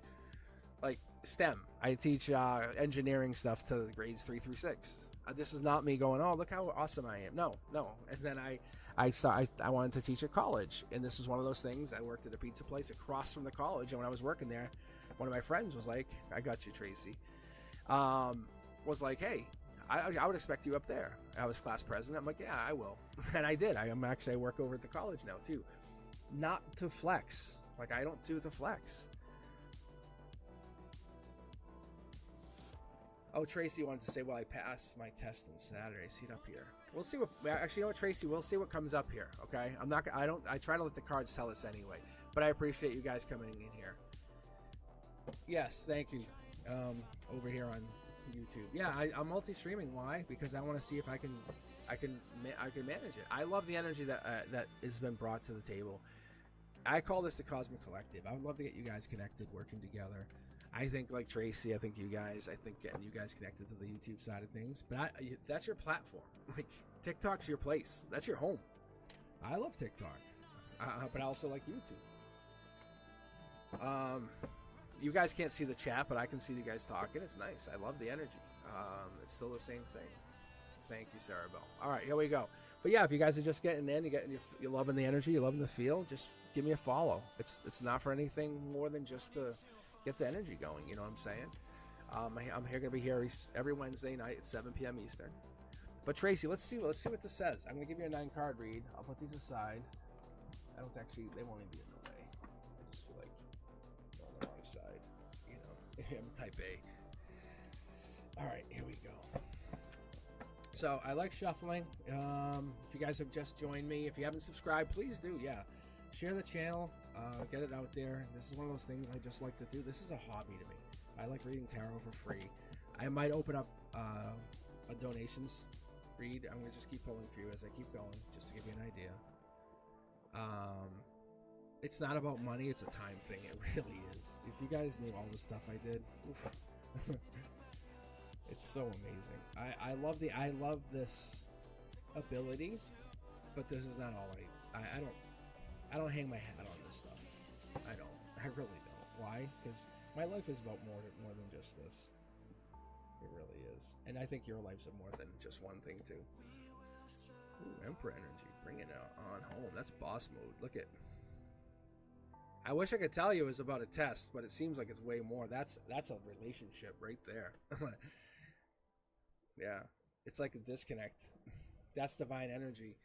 like STEM. I teach engineering stuff to grades 3 through 6. This is not me going, oh, look how awesome I am. No. And then I wanted to teach at college, and this is one of those things. I worked at a pizza place across from the college, and when I was working there, one of my friends was like, I got you, Tracy, was like, hey, I would expect you up there. I was class president. I'm like, yeah, I will. And I did. I work over at the college now, too. Not to flex. Like, I don't do the flex. Oh, Tracy wanted to say, well, I passed my test on Saturday. See it up here. We'll see what, actually, you know what, Tracy? We'll see what comes up here, okay? I try to let the cards tell us anyway. But I appreciate you guys coming in here. Yes, thank you. Over here on YouTube. Yeah, I'm multi-streaming. Why? Because I want to see if I can I can manage it. I love the energy that has been brought to the table. I call this the Cosmic Collective. I would love to get you guys connected, working together. I think like Tracy, I think you guys, I think getting you guys connected to the YouTube side of things. But that's your platform. Like TikTok's your place. That's your home. I love TikTok, but I also like YouTube. You guys can't see the chat, but I can see you guys talking. It's nice. I love the energy. It's still the same thing. Thank you, Sarah Bell. All right, here we go. But yeah, if you guys are just getting in, you're loving the energy, you're loving the feel, just give me a follow. It's not for anything more than just to get the energy going. You know what I'm saying? I'm going to be here every Wednesday night at 7 p.m. Eastern. But Tracy, let's see what this says. I'm going to give you a 9-card read. I'll put these aside. I don't actually, they won't even be in the way. I just feel like they're on the wrong side. You know, I'm type A. All right, here we go. So I like shuffling. If you guys have just joined me, if you haven't subscribed, please do. Yeah, share the channel, get it out there. This is one of those things I just like to do. This is a hobby to me. I like reading tarot for free. I might open up a donations read. I'm gonna just keep pulling for you as I keep going, just to give you an idea. It's not about money, it's a time thing. It really is. If you guys knew all the stuff I did, oof. It's so amazing. I love this ability, but this is not all I don't hang my hat on this stuff. I really don't. Why? Because my life is about more than just this. It really is. And I think your life's more than just one thing too. Ooh, Emperor energy. Bring it on home. That's boss mode. Look at. I wish I could tell you it was about a test, but it seems like it's way more. That's a relationship right there. Yeah. It's like a disconnect. That's divine energy.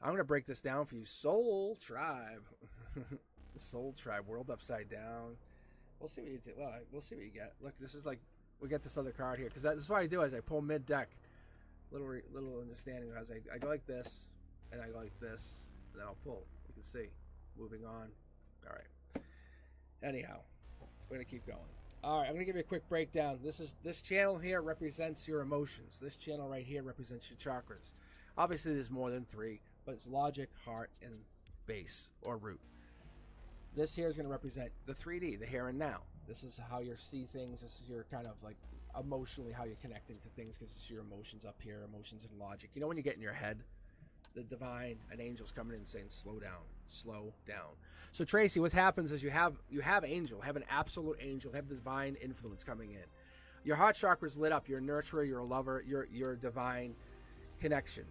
I'm going to break this down for you. Soul Tribe. Soul Tribe. World upside down. We'll see what you do. Well, we'll see what you get. Look, this is like, we get this other card here. Because that's what I do is I pull mid-deck. Little understanding as I go like this, and I go like this, and then I'll pull. You can see. Moving on. All right. Anyhow, we're going to keep going. All right, I'm going to give you a quick breakdown. This channel here represents your emotions. This channel right here represents your chakras. Obviously, there's more than 3, but it's logic, heart, and base or root. This here is going to represent the 3D, the here and now. This is how you see things. This is your kind of like emotionally how you're connecting to things, because it's your emotions up here, emotions and logic. You know when you get in your head, the divine, an angel's coming in saying, slow down, slow down. So Tracy, what happens is you have angel, have an absolute angel, have the divine influence coming in. Your heart chakra is lit up. You're a nurturer, you're a lover, you're divine connection.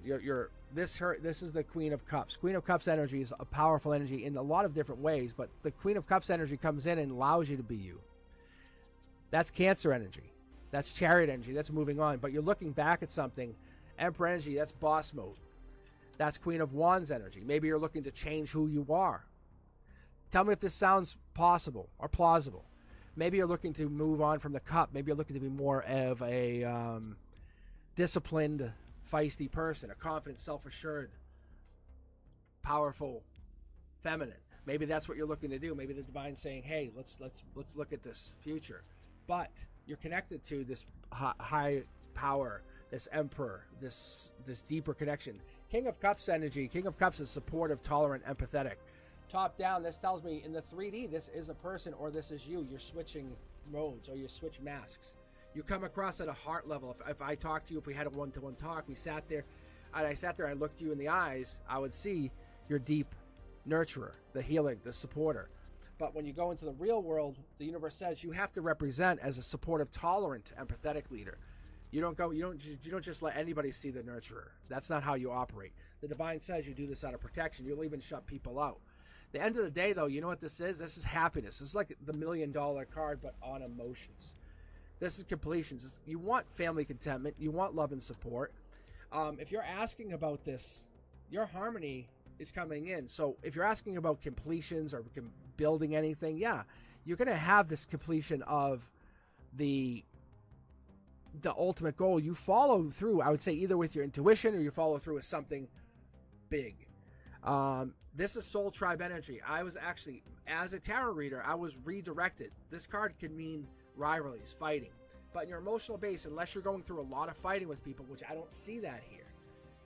This is the Queen of Cups. Queen of Cups energy is a powerful energy in a lot of different ways, but the Queen of Cups energy comes in and allows you to be you. That's Cancer energy. That's Chariot energy. That's moving on. But you're looking back at something. Emperor energy, that's boss mode. That's Queen of Wands energy. Maybe you're looking to change who you are. Tell me if this sounds possible or plausible. Maybe you're looking to move on from the cup. Maybe you're looking to be more of a disciplined, feisty person, a confident, self-assured, powerful, feminine. Maybe that's what you're looking to do. Maybe the divine's saying, "Hey, let's look at this future." But you're connected to this high power, this emperor, this deeper connection. King of Cups energy. King of Cups is supportive, tolerant, empathetic. Top down, this tells me in the 3D, this is a person or this is you. You're switching modes or you switch masks. You come across at a heart level. If I talked to you, if we had a one-to-one talk, we sat there, and I looked you in the eyes, I would see your deep nurturer, the healer, the supporter. But when you go into the real world, the universe says you have to represent as a supportive, tolerant, empathetic leader. You don't just let anybody see the nurturer. That's not how you operate. The divine says you do this out of protection. You'll even shut people out. The end of the day, though, you know what this is? This is happiness. This is like the $1 million card, but on emotions. This is completions. You want family contentment. You want love and support. If you're asking about this, your harmony is coming in. So if you're asking about completions or building anything, yeah, you're going to have this completion of the ultimate goal. You follow through, I would say, either with your intuition or you follow through with something big. This is Soul Tribe energy. I was actually, as a tarot reader, I was redirected. This card can mean rivalries, fighting. But in your emotional base, unless you're going through a lot of fighting with people, which I don't see that here,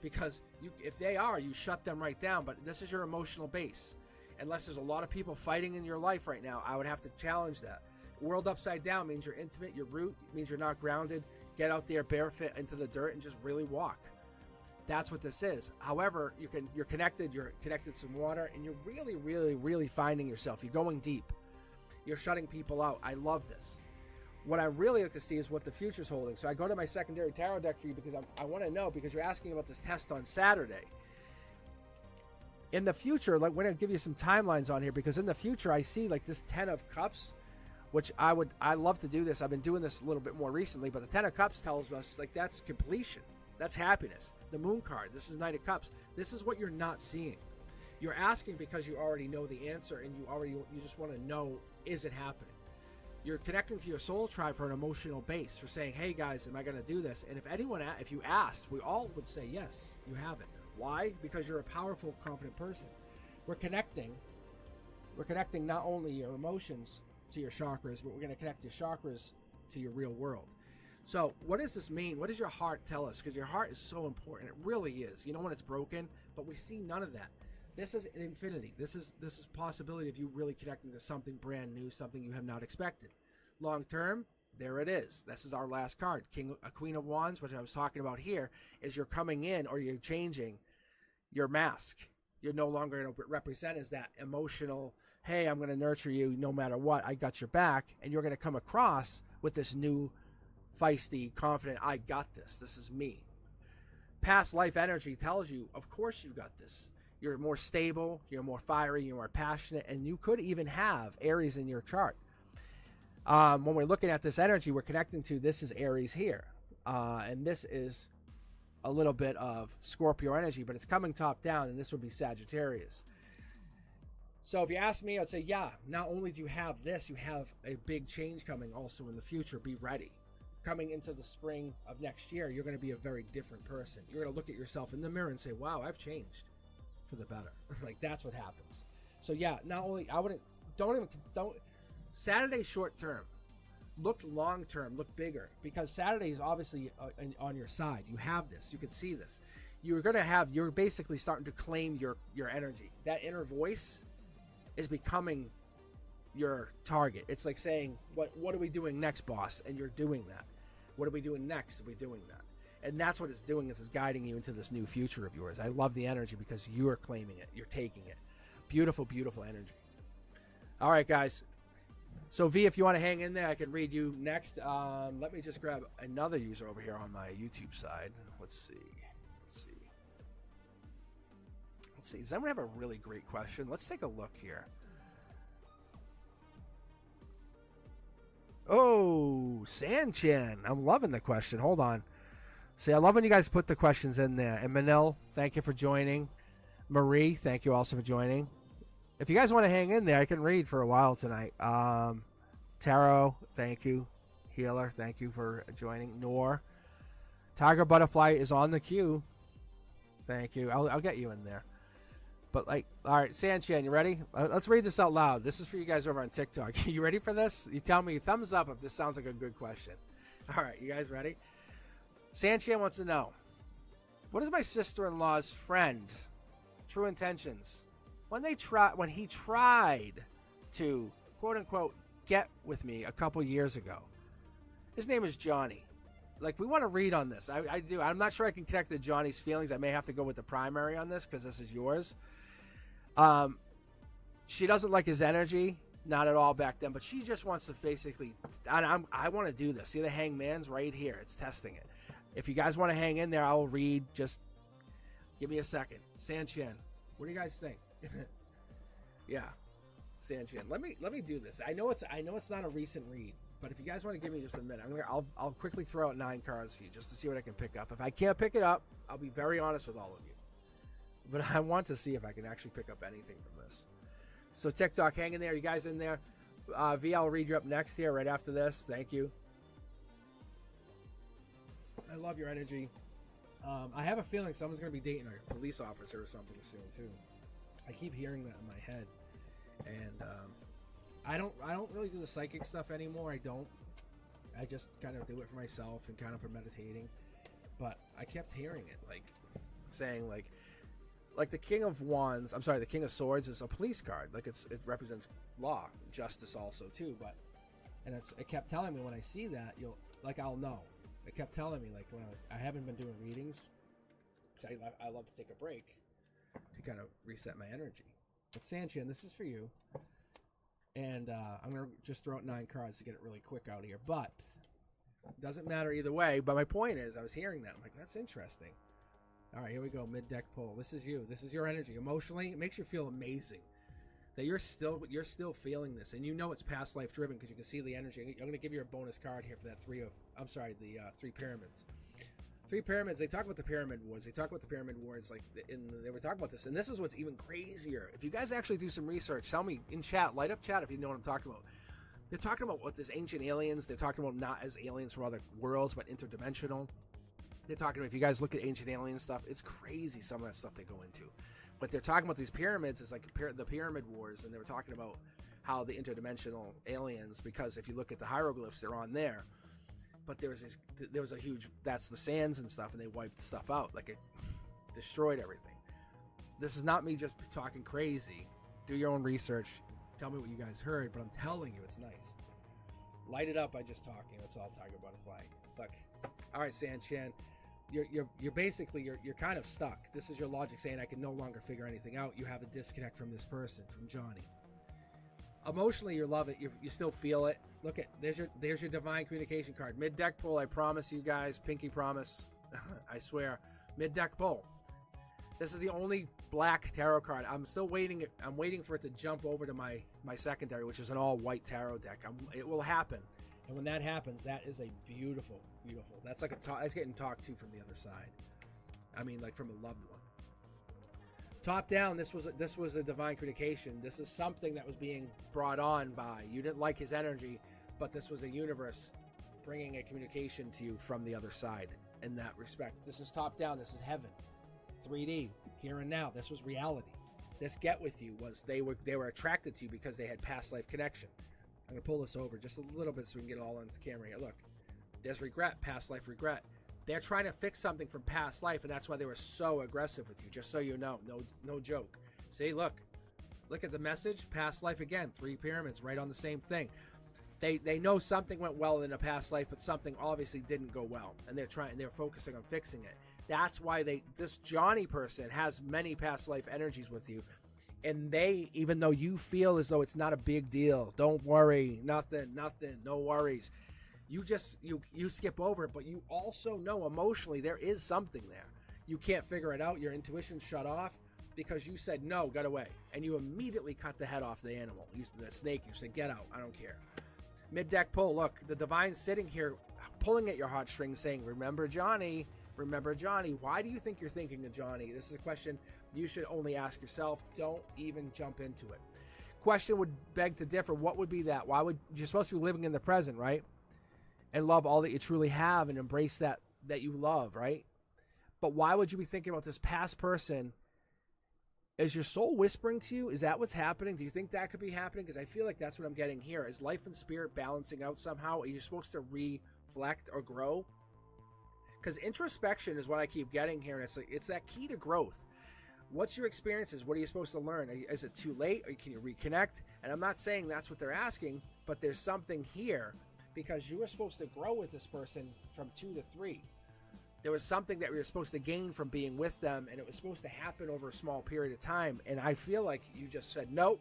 because if they are, you shut them right down. But this is your emotional base. Unless there's a lot of people fighting in your life right now, I would have to challenge that. World upside down means you're intimate, you're root, means you're not grounded. Get out there barefoot into the dirt and just really walk. That's what this is. However, you're connected to some water, and you're really, really, really finding yourself. You're going deep. You're shutting people out. I love this. What I really like to see is what the future's holding. So I go to my secondary tarot deck for you because I want to know, because you're asking about this test on Saturday. In the future, like, we're going to give you some timelines on here, because in the future I see like this 10 of Cups, which I love to do this. I've been doing this a little bit more recently, but the 10 of Cups tells us like that's completion. That's happiness. The Moon card, this is Knight of Cups. This is what you're not seeing. You're asking because you already know the answer, and you just want to know, is it happening? You're connecting to your soul tribe for an emotional base, for saying, hey guys, am I going to do this? And if you asked, we all would say, yes, you have it. Why? Because you're a powerful, confident person. We're connecting not only your emotions to your chakras, but we're going to connect your chakras to your real world. So what does this mean? What does your heart tell us? Because your heart is so important. It really is. You know when it's broken, but we see none of that. This is infinity. This is possibility of you really connecting to something brand new, something you have not expected. Long term, there it is. This is our last card. Queen of Wands, which I was talking about here, is you're coming in, or you're changing your mask. You're no longer going to represent as that emotional, hey, I'm going to nurture you no matter what. I got your back. And you're going to come across with this new, feisty, confident, I got this. This is me. Past life energy tells you, of course you've got this. You're more stable, you're more fiery, you're more passionate, and you could even have Aries in your chart. When we're looking at this energy, we're connecting to, this is Aries here. And this is a little bit of Scorpio energy, but it's coming top down, and this would be Sagittarius. So if you ask me, I'd say, yeah, not only do you have this, you have a big change coming also in the future. Be ready. Coming into the spring of next year, you're going to be a very different person. You're going to look at yourself in the mirror and say, wow, I've changed for the better. Like, that's what happens. So yeah, not only, don't Saturday short term, look long term, look bigger, because Saturday is obviously on your side. You have this, you can see this. You're basically starting to claim your energy. That inner voice is becoming your target. It's like saying, what are we doing next, boss? And you're doing that. What are we doing next? Are we doing that? And that's what it's doing, is it's guiding you into this new future of yours. I love the energy because you're claiming it. You're taking it. Beautiful, beautiful energy. All right, guys. So, V, if you want to hang in there, I can read you next. Let me just grab another user over here on my YouTube side. Let's see. Does anyone have a really great question? Let's take a look here. Oh, Sanchin. I'm loving the question. Hold on. See, I love when you guys put the questions in there. And Manil, thank you for joining. Marie, thank you also for joining. If you guys want to hang in there, I can read for a while tonight. Tarot, thank you. Healer, thank you for joining. Noor. Tiger Butterfly is on the queue. Thank you. I'll get you in there. But, all right, Sanchin, you ready? Let's read this out loud. This is for you guys over on TikTok. You ready for this? You tell me, thumbs up if this sounds like a good question. All right, you guys ready? Sanchin wants to know, what is my sister-in-law's friend, True Intentions, when he tried to, quote-unquote, get with me a couple years ago? His name is Johnny. Like, we want to read on this. I do. I'm not sure I can connect to Johnny's feelings. I may have to go with the primary on this because this is yours. She doesn't like his energy, not at all back then, but she just wants to basically, I want to do this. See the hangman's right here. It's testing it. If you guys want to hang in there, I'll read. Just give me a second. Sanchin, what do you guys think? Yeah, Sanchin. Let me do this. I know it's not a recent read, but if you guys want to give me just a minute, I'll quickly throw out 9 cards for you just to see what I can pick up. If I can't pick it up, I'll be very honest with all of you. But I want to see if I can actually pick up anything from this. So TikTok, hang in there. You guys in there? V, I'll read you up next here right after this. Thank you. I love your energy. I have a feeling someone's going to be dating a police officer or something soon too. I keep hearing that in my head. And I don't really do the psychic stuff anymore. I don't. I just kind of do it for myself and kind of for meditating. But I kept hearing it. Like, saying like the King of Wands, I'm sorry, the King of Swords is a police card. Like it represents law, justice also too. But it kept telling me when I see that, I'll know. It kept telling me like when I haven't been doing readings, because I love to take a break to kind of reset my energy. But Sanchin, this is for you, and I'm gonna just throw out 9 cards to get it really quick out here. But it doesn't matter either way. But my point is, I was hearing that, I'm like, that's interesting. All right, here we go. Mid-deck pull. This is you. This is your energy. Emotionally, it makes you feel amazing that you're still feeling this, and you know it's past life driven because you can see the energy. I'm going to give you a bonus card here for that 3 pyramids. 3 pyramids. They talk about the pyramid wars. They were talking about this, and this is what's even crazier. If you guys actually do some research, tell me in chat, light up chat if you know what I'm talking about. They're talking about what this ancient aliens. They're talking about not as aliens from other worlds, but interdimensional. They're talking about, if you guys look at ancient alien stuff, it's crazy some of that stuff they go into. But they're talking about these pyramids as like the pyramid wars, and they were talking about how the interdimensional aliens, because if you look at the hieroglyphs, they're on there. But there was a huge, that's the sands and stuff, and they wiped stuff out, like it destroyed everything. This is not me just talking crazy. Do your own research. Tell me what you guys heard, but I'm telling you, it's nice. Light it up by just talking. That's all Tiger Butterfly. Look, all right, Sanchin. You're basically you're kind of stuck. This is your logic saying I can no longer figure anything out. You have a disconnect from this person, from Johnny. Emotionally, you love it. You still feel it. Look at there's your divine communication card. Mid deck pull. I promise you guys, pinky promise. I swear. Mid deck pull. This is the only black tarot card. I'm still waiting. I'm waiting for it to jump over to my secondary, which is an all white tarot deck. It will happen. And when that happens, that is a beautiful, beautiful. That's like that's getting talked to from the other side. I mean, like from a loved one. Top down, this was a divine communication. This is something that was being brought on by. You didn't like his energy, but this was the universe bringing a communication to you from the other side. In that respect, this is top down. This is heaven, 3D, here and now. This was reality. This get with you was they were attracted to you because they had past life connection. I'm going to pull this over just a little bit so we can get it all on the camera here. Look, there's regret, past life regret. They're trying to fix something from past life, and that's why they were so aggressive with you, just so you know. No joke. See, look at the message, past life again, 3 pyramids, right on the same thing. They know something went well in a past life, but something obviously didn't go well, and they're focusing on fixing it. That's why this Johnny person has many past life energies with you. And they, even though you feel as though it's not a big deal, don't worry, nothing, no worries. You skip over it, but you also know emotionally there is something there. You can't figure it out. Your intuition's shut off because you said no, get away. And you immediately cut the head off the animal. The snake, you said, get out, I don't care. Mid-deck pull, look, the divine's sitting here pulling at your heartstrings saying, remember Johnny. Why do you think you're thinking of Johnny? This is a question you should only ask yourself. Don't even jump into it. Question would beg to differ. What would be that? You're supposed to be living in the present, right? And love all that you truly have and embrace that you love, right? But why would you be thinking about this past person? Is your soul whispering to you? Is that what's happening? Do you think that could be happening? Because I feel like that's what I'm getting here. Is life and spirit balancing out somehow? Are you supposed to reflect or grow? Because introspection is what I keep getting here. And it's that key to growth. What's your experiences? What are you supposed to learn? Is it too late? Or can you reconnect? And I'm not saying that's what they're asking, but there's something here because you were supposed to grow with this person from 2 to 3. There was something that we were supposed to gain from being with them, and it was supposed to happen over a small period of time. And I feel like you just said, nope,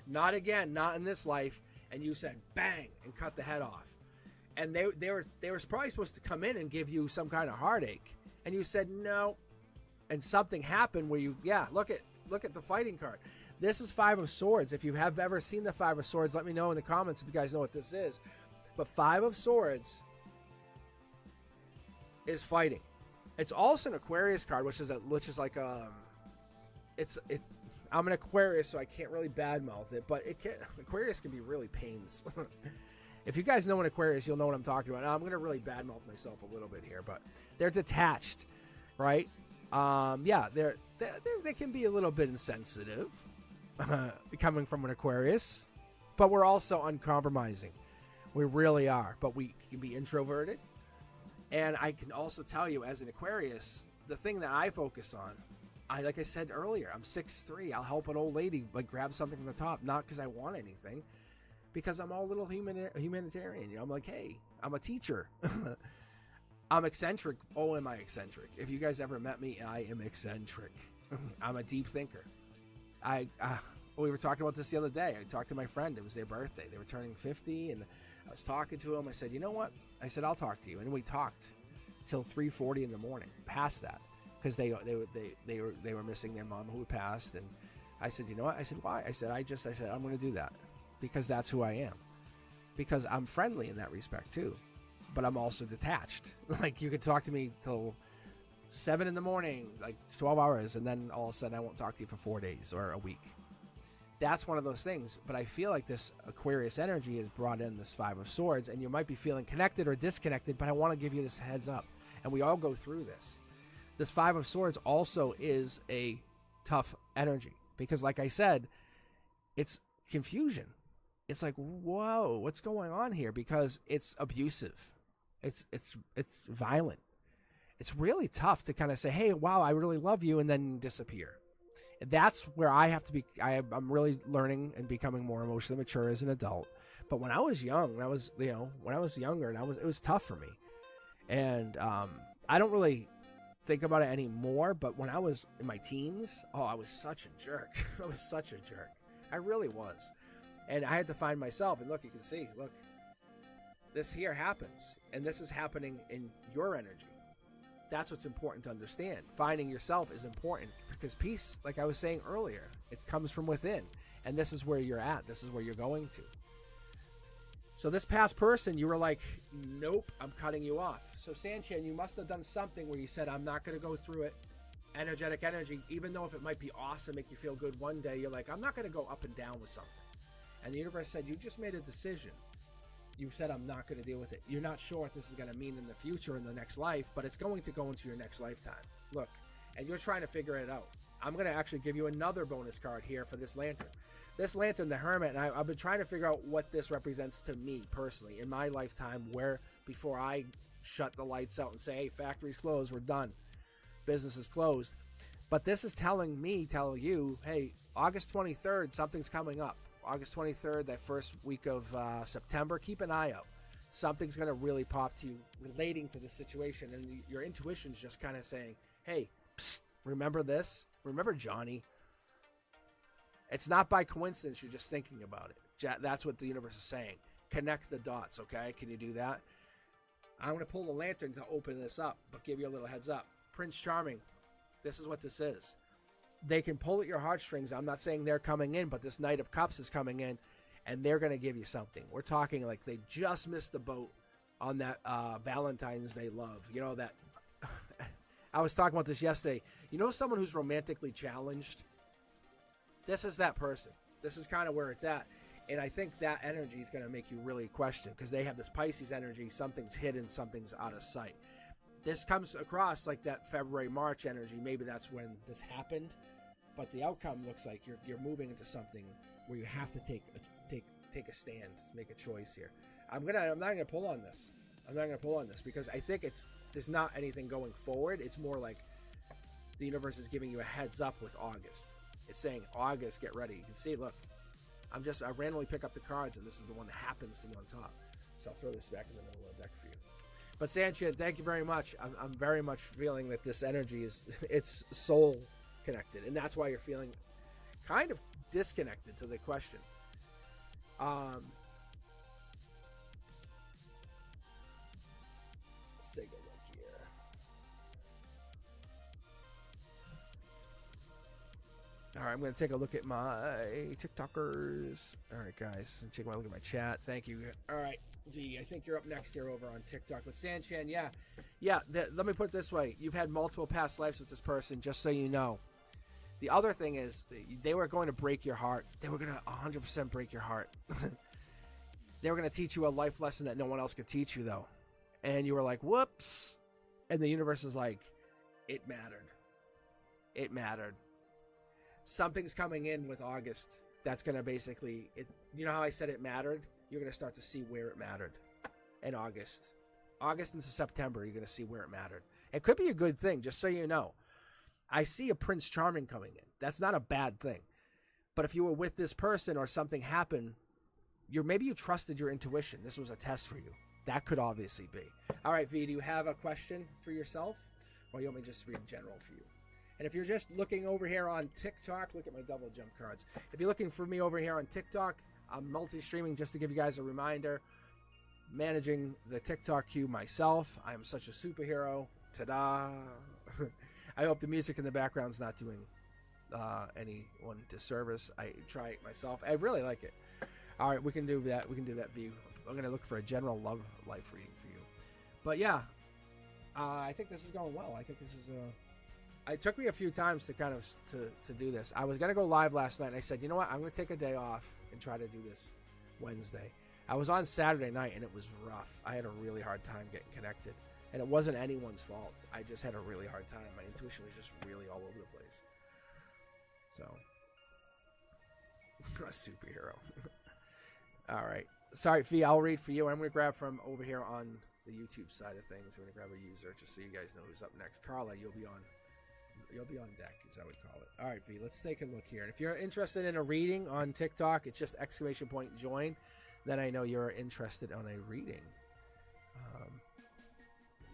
not again, not in this life. And you said, bang, and cut the head off. And they were probably supposed to come in and give you some kind of heartache. And you said, no. And something happened where look at the fighting card. This is 5 of Swords. If you have ever seen the 5 of Swords, let me know in the comments if you guys know what this is. But 5 of Swords is fighting. It's also an Aquarius card, which is like it's I'm an Aquarius, so I can't really badmouth it, but Aquarius can be really pains. If you guys know an Aquarius, you'll know what I'm talking about. Now, I'm going to really badmouth myself a little bit here, but they're detached, right? They can be a little bit insensitive, coming from an Aquarius, but we're also uncompromising. We really are, but we can be introverted. And I can also tell you, as an Aquarius, the thing that I focus on, like I said earlier, I'm 6'3". I'll help an old lady like grab something from the top, not because I want anything, because I'm all a little humanitarian. You know, I'm like, hey, I'm a teacher. I'm eccentric. Oh, am I eccentric? If you guys ever met me, I am eccentric. I'm a deep thinker. We were talking about this the other day. I talked to my friend. It was their birthday. They were turning 50, and I was talking to him. I said, you know what? I said, I'll talk to you. And we talked till 3:40 in the morning, past that, because they were missing their mom who had passed. And I said, you know what? I said, why? I said, I'm going to do that because that's who I am. Because I'm friendly in that respect too, but I'm also detached. Like, you could talk to me till 7 in the morning, like 12 hours, and then all of a sudden I won't talk to you for 4 days or a week. That's one of those things. But I feel like this Aquarius energy has brought in this Five of Swords, and you might be feeling connected or disconnected, but I want to give you this heads up. And we all go through this. This Five of Swords also is a tough energy because, like I said, it's confusion. It's like, whoa, what's going on here? Because it's abusive. It's violent. It's really tough to kind of say, hey, wow, I really love you, and then disappear. That's where I have to be. I'm really learning and becoming more emotionally mature as an adult. But when I was young, when I was younger, and it was tough for me. And I don't really think about it anymore. But when I was in my teens, I was such a jerk. I was such a jerk. I really was. And I had to find myself. And look, you can see, look, this here happens. And this is happening in your energy. That's what's important to understand. Finding yourself is important because peace, like I was saying earlier, it comes from within. And this is where you're at. This is where you're going to. So this past person, you were like, nope, I'm cutting you off. So Sanchin, you must have done something where you said, I'm not going to go through it. Energetic energy, even though if it might be awesome, make you feel good one day, you're like, I'm not going to go up and down with something. And the universe said, you just made a decision. You said, I'm not going to deal with it. You're not sure what this is going to mean in the future, in the next life, but it's going to go into your next lifetime. Look, and you're trying to figure it out. I'm going to actually give you another bonus card here for this lantern. This lantern, the Hermit, and I've been trying to figure out what this represents to me personally in my lifetime, where before I shut the lights out and say, hey, factory's closed, we're done. Business is closed. But this is telling you, hey, August 23rd, something's coming up. August 23rd, that first week of September, keep an eye out. Something's going to really pop to you relating to this situation. And your intuition's just kind of saying, hey, psst, remember this? Remember Johnny? It's not by coincidence you're just thinking about it. That's what the universe is saying. Connect the dots, okay? Can you do that? I'm going to pull the lantern to open this up, but give you a little heads up. Prince Charming, this is what this is. They can pull at your heartstrings. I'm not saying they're coming in, but this Knight of Cups is coming in, and they're going to give you something. We're talking like they just missed the boat on that Valentine's Day love. You know, that I was talking about this yesterday. You know someone who's romantically challenged? This is that person. This is kind of where it's at. And I think that energy is going to make you really question because they have this Pisces energy. Something's hidden, something's out of sight. This comes across like that February, March energy. Maybe that's when this happened. But the outcome looks like you're moving into something where you have to take a stand, make a choice here. I'm not gonna pull on this. I'm not gonna pull on this because I think there's not anything going forward. It's more like the universe is giving you a heads up with August. It's saying August, get ready. You can see, look, I randomly pick up the cards, and this is the one that happens to be on top. So I'll throw this back in the middle of the deck for you. But Sanchin, thank you very much. I'm very much feeling that this energy it's soul connected, and that's why you're feeling kind of disconnected to the question. Let's take a look here. All right, I'm going to take a look at my TikTokers. All right, guys, take a look at my chat. Thank you. All right, V, I think you're up next here over on TikTok. But Sanchin, yeah. Let me put it this way: you've had multiple past lives with this person, just so you know. The other thing is, they were going to break your heart. They were going to 100% break your heart. They were going to teach you a life lesson that no one else could teach you, though. And you were like, whoops. And the universe is like, it mattered. It mattered. Something's coming in with August that's going to basically, you know how I said it mattered? You're going to start to see where it mattered in August. August into September, you're going to see where it mattered. It could be a good thing, just so you know. I see a Prince Charming coming in. That's not a bad thing. But if you were with this person or something happened, maybe you trusted your intuition. This was a test for you. That could obviously be. All right, V, do you have a question for yourself? Or you want me to just read general for you? And if you're just looking over here on TikTok, look at my double jump cards. If you're looking for me over here on TikTok, I'm multi-streaming, just to give you guys a reminder. Managing the TikTok queue myself. I am such a superhero. Ta-da. I hope the music in the background's not doing anyone disservice. I try it myself. I really like it. All right, we can do that. We can do that view. I'm going to look for a general love life reading for you. But yeah, I think this is going well. I think this is it took me a few times to kind of to do this. I was going to go live last night, and I said, you know what? I'm going to take a day off and try to do this Wednesday. I was on Saturday night, and it was rough. I had a really hard time getting connected. And it wasn't anyone's fault. I just had a really hard time. My intuition was just really all over the place. So, a superhero. All right. Sorry, Fee, I'll read for you. I'm going to grab from over here on the YouTube side of things. I'm going to grab a user just so you guys know who's up next. Carla, you'll be on deck, as I would call it. All right, Fee, let's take a look here. And if you're interested in a reading on TikTok, it's just ! Join. Then I know you're interested in a reading.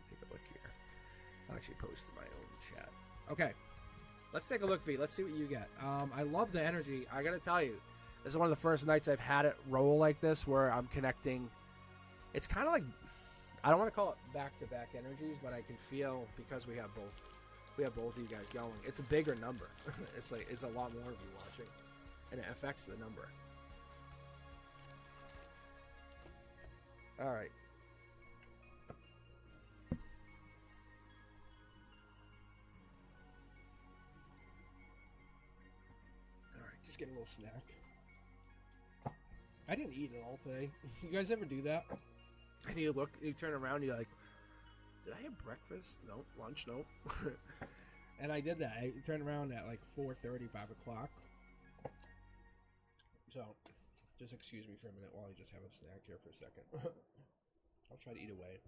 Take a look here. I'll actually post to my own chat. Okay. Let's take a look, V. Let's see what you get. I love the energy. I got to tell you, this is one of the first nights I've had it roll like this where I'm connecting. It's kind of like, I don't want to call it back-to-back energies, but I can feel, because we have both of you guys going. It's a bigger number. It's a lot more of you watching, and it affects the number. All right. Just get a little snack. I didn't eat it all today. You guys ever do that? And you turn around, you're like, did I have breakfast? Nope. Lunch? Nope. And I did that. I turned around at like 4:30, 5 o'clock. So, just excuse me for a minute while I just have a snack here for a second. I'll try to eat away.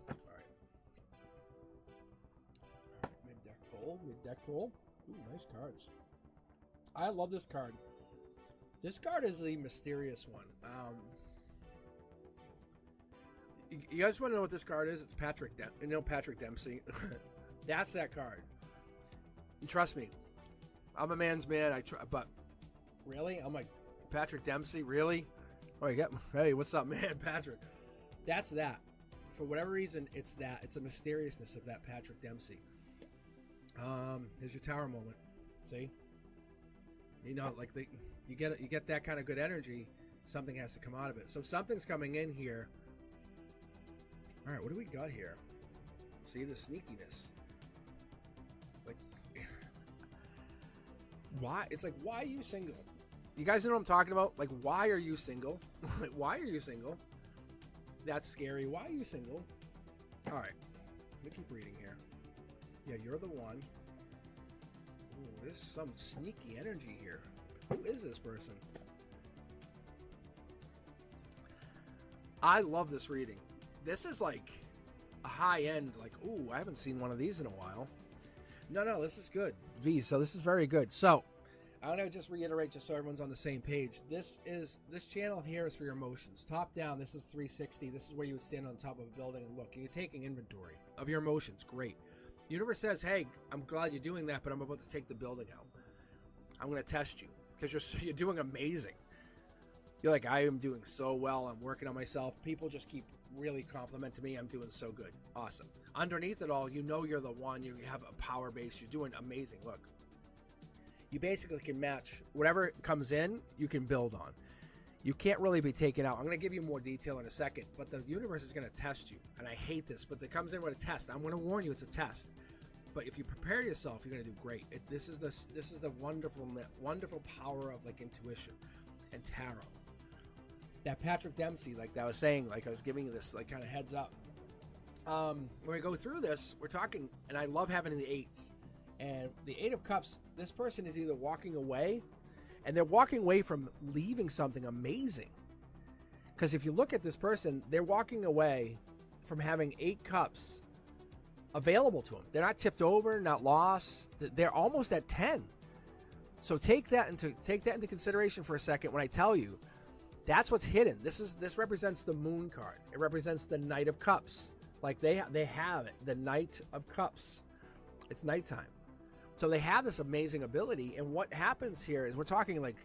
Alright. Mid-deck pull. Mid-deck pull. Ooh, nice cards. I love this card. This card is the mysterious one. You guys want to know what this card is? It's Patrick Dempsey. That's that card. And trust me, I'm a man's man. But really, I'm like, Patrick Dempsey, really? Oh, hey, what's up, man, Patrick? That's that. For whatever reason, it's that. It's a mysteriousness of that Patrick Dempsey. Here's your tower moment. See? You know, like you get that kind of good energy, something has to come out of it. So something's coming in here. All right, what do we got here? See the sneakiness. Like, why? It's like, why are you single? You guys know what I'm talking about? Like, why are you single? Why are you single? That's scary. Why are you single? All right, let me keep reading here. Yeah, you're the one. Ooh, there's some sneaky energy here. Who is this person? I love this reading. This is like a high end, like, ooh, I haven't seen one of these in a while. No, this is good. V, so this is very good. So, I want to just reiterate just so everyone's on the same page. This channel here is for your emotions. Top down, this is 360. This is where you would stand on the top of a building and look. And you're taking inventory of your emotions. Great. The universe says, hey, I'm glad you're doing that, but I'm about to take the building out. I'm going to test you because you're doing amazing. You're like, I am doing so well. I'm working on myself. People just keep really complimenting me. I'm doing so good. Awesome. Underneath it all, you know you're the one. You have a power base. You're doing amazing. Look, you basically can match whatever comes in, you can build on. You can't really be taken out. I'm going to give you more detail in a second, but the universe is going to test you. And I hate this, but it comes in with a test. I'm going to warn you, it's a test. But if you prepare yourself, you're going to do great. This is the wonderful power of like intuition and tarot. That Patrick Dempsey, like I was saying, like I was giving you this like kind of heads up. When we go through this, we're talking, and I love having the eights. And the Eight of Cups, this person is either walking away, and they're walking away from leaving something amazing. Because if you look at this person, they're walking away from having 8 cups available to them. They're not tipped over, not lost. They're almost at 10. So take that into consideration for a second when I tell you that's what's hidden. This represents the moon card. It represents the Knight of Cups. Like they have it, the Knight of Cups. It's nighttime. So they have this amazing ability, and what happens here is we're talking like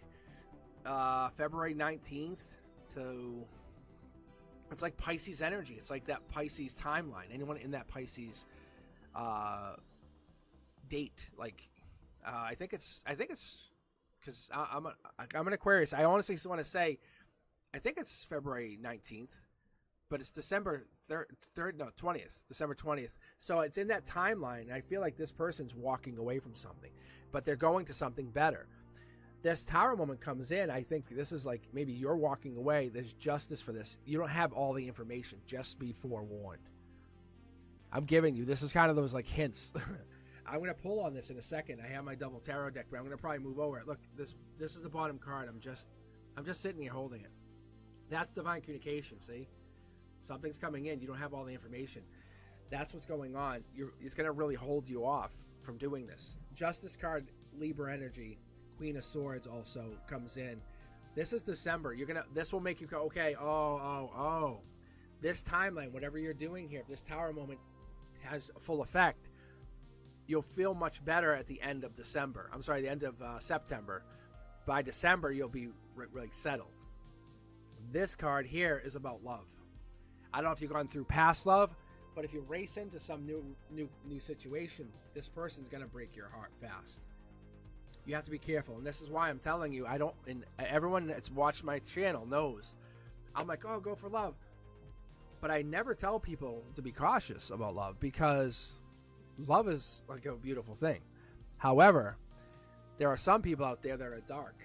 February 19th to, it's like Pisces energy. It's like that Pisces timeline. Anyone in that Pisces date, like I think it's because I'm an Aquarius. I honestly want to say I think it's February 19th, but it's December 20th, December 20th. So it's in that timeline, and I feel like this person's walking away from something, but they're going to something better. This Tower moment comes in. I think this is like maybe you're walking away. There's justice for this. You don't have all the information. Just be forewarned. I'm giving you, this is kind of those like hints. I'm going to pull on this in a second. I have my double tarot deck, but I'm going to probably move over it. Look, this is the bottom card. I'm just sitting here holding it. That's divine communication, see? Something's coming in. You don't have all the information. That's what's going on. It's going to really hold you off from doing this. Justice card, Libra energy, Queen of Swords also comes in. This is December. This will make you go, okay, oh. This timeline, whatever you're doing here, if this Tower moment has a full effect, you'll feel much better at the end of December. I'm sorry, the end of September. By December, you'll be really settled. This card here is about love. I don't know if you've gone through past love, but if you race into some new situation, this person's going to break your heart fast. You have to be careful, and this is why I'm telling you, and everyone that's watched my channel knows, I'm like, oh, go for love. But I never tell people to be cautious about love, because love is like a beautiful thing. However, there are some people out there that are dark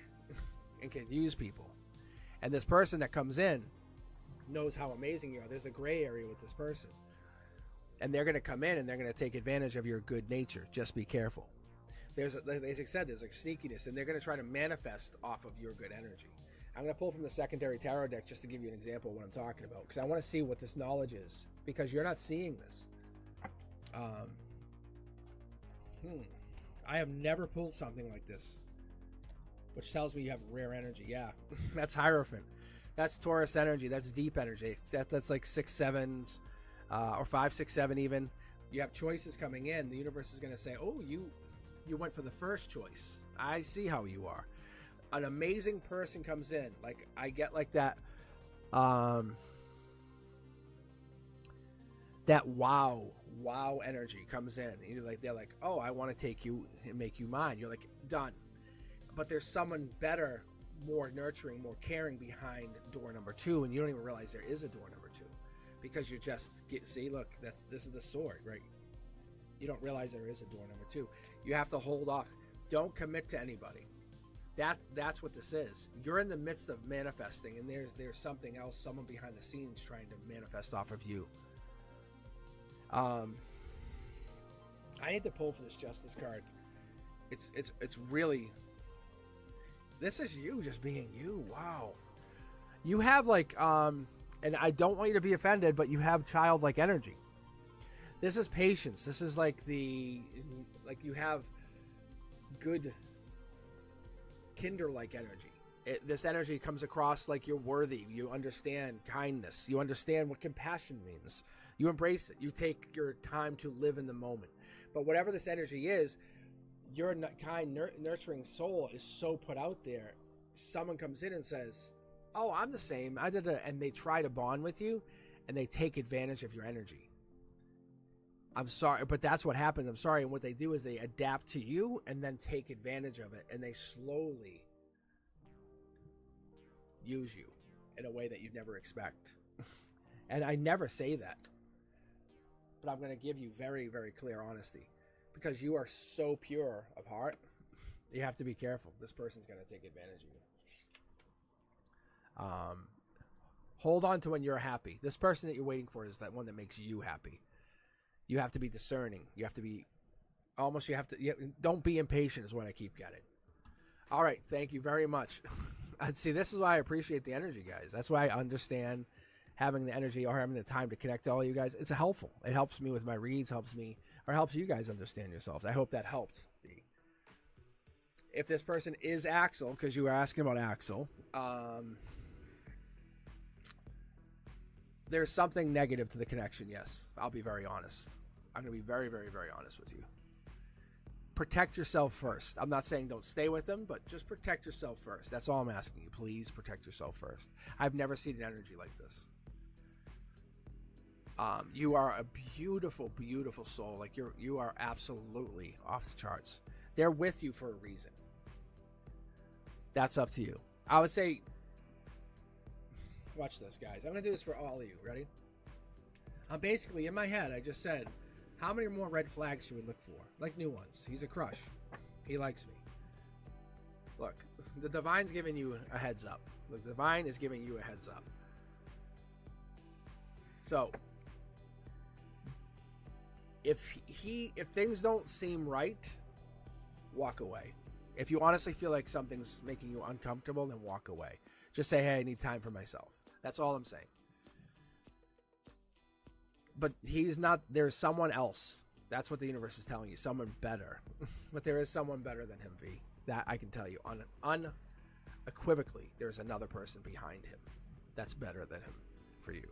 and can use people. And this person that comes in knows how amazing you are. There's a gray area with this person. And they're going to come in and they're going to take advantage of your good nature. Just be careful. As I said, there's like sneakiness, and they're going to try to manifest off of your good energy. I'm going to pull from the secondary tarot deck just to give you an example of what I'm talking about, because I want to see what this knowledge is, because you're not seeing this. I have never pulled something like this, which tells me you have rare energy. Yeah, that's Hierophant. That's Taurus energy. That's deep energy. That's like 6 7s, or 5 6 7 even. You have choices coming in. The universe is going to say, oh, you went for the first choice. I see how you are. An amazing person comes in. Like, I get like that that wow energy comes in. They're like, oh, I want to take you and make you mine. You're like, done. But there's someone better, more nurturing, more caring behind door number 2, and you don't even realize there is a door number 2, because you just see, look, this is the sword, right? You don't realize there is a door number 2. You have to hold off. Don't commit to anybody. That's what this is. You're in the midst of manifesting, and there's something else, someone behind the scenes trying to manifest off of you. I need to pull for this Justice card. It's really, this is you just being you. Wow. You have like and I don't want you to be offended, but you have childlike energy. This is patience. This is like you have good kinder-like energy. This energy comes across like you're worthy. You understand kindness. You understand what compassion means. You embrace it. You take your time to live in the moment. But whatever this energy is, your kind, nurturing soul is so put out there. Someone comes in and says, oh, I'm the same. And they try to bond with you, and they take advantage of your energy. I'm sorry, but that's what happens. I'm sorry. And what they do is they adapt to you and then take advantage of it, and they slowly use you in a way that you'd never expect. And I never say that, but I'm going to give you very, very clear honesty, because you are so pure of heart. You have to be careful. This person's going to take advantage of you. Hold on to when you're happy. This person that you're waiting for is that one that makes you happy. You have to be discerning. You have to be don't be impatient is what I keep getting. All right. Thank you very much. See, this is why I appreciate the energy, guys. That's why I understand having the energy or having the time to connect to all you guys. It's helpful. It helps me with my reads, helps you guys understand yourselves. I hope that helped. If this person is Axel, because you were asking about Axel, there's something negative to the connection, yes. I'll be very honest. I'm going to be very, very, very honest with you. Protect yourself first. I'm not saying don't stay with them, but just protect yourself first. That's all I'm asking you. Please protect yourself first. I've never seen an energy like this. You are a beautiful, beautiful soul. Like you are absolutely off the charts. They're with you for a reason. That's up to you. I would say, watch this, guys. I'm going to do this for all of you. Ready? I'm basically, in my head, I just said, how many more red flags should we look for? Like new ones. He's a crush. He likes me. Look, the divine's giving you a heads up. The divine is giving you a heads up. So, if things don't seem right, walk away. If you honestly feel like something's making you uncomfortable, then walk away. Just say, hey, I need time for myself. That's all I'm saying. But he's not, there's someone else. That's what the universe is telling you. Someone better. But there is someone better than him, V. That I can tell you. Unequivocally, there's another person behind him that's better than him for you.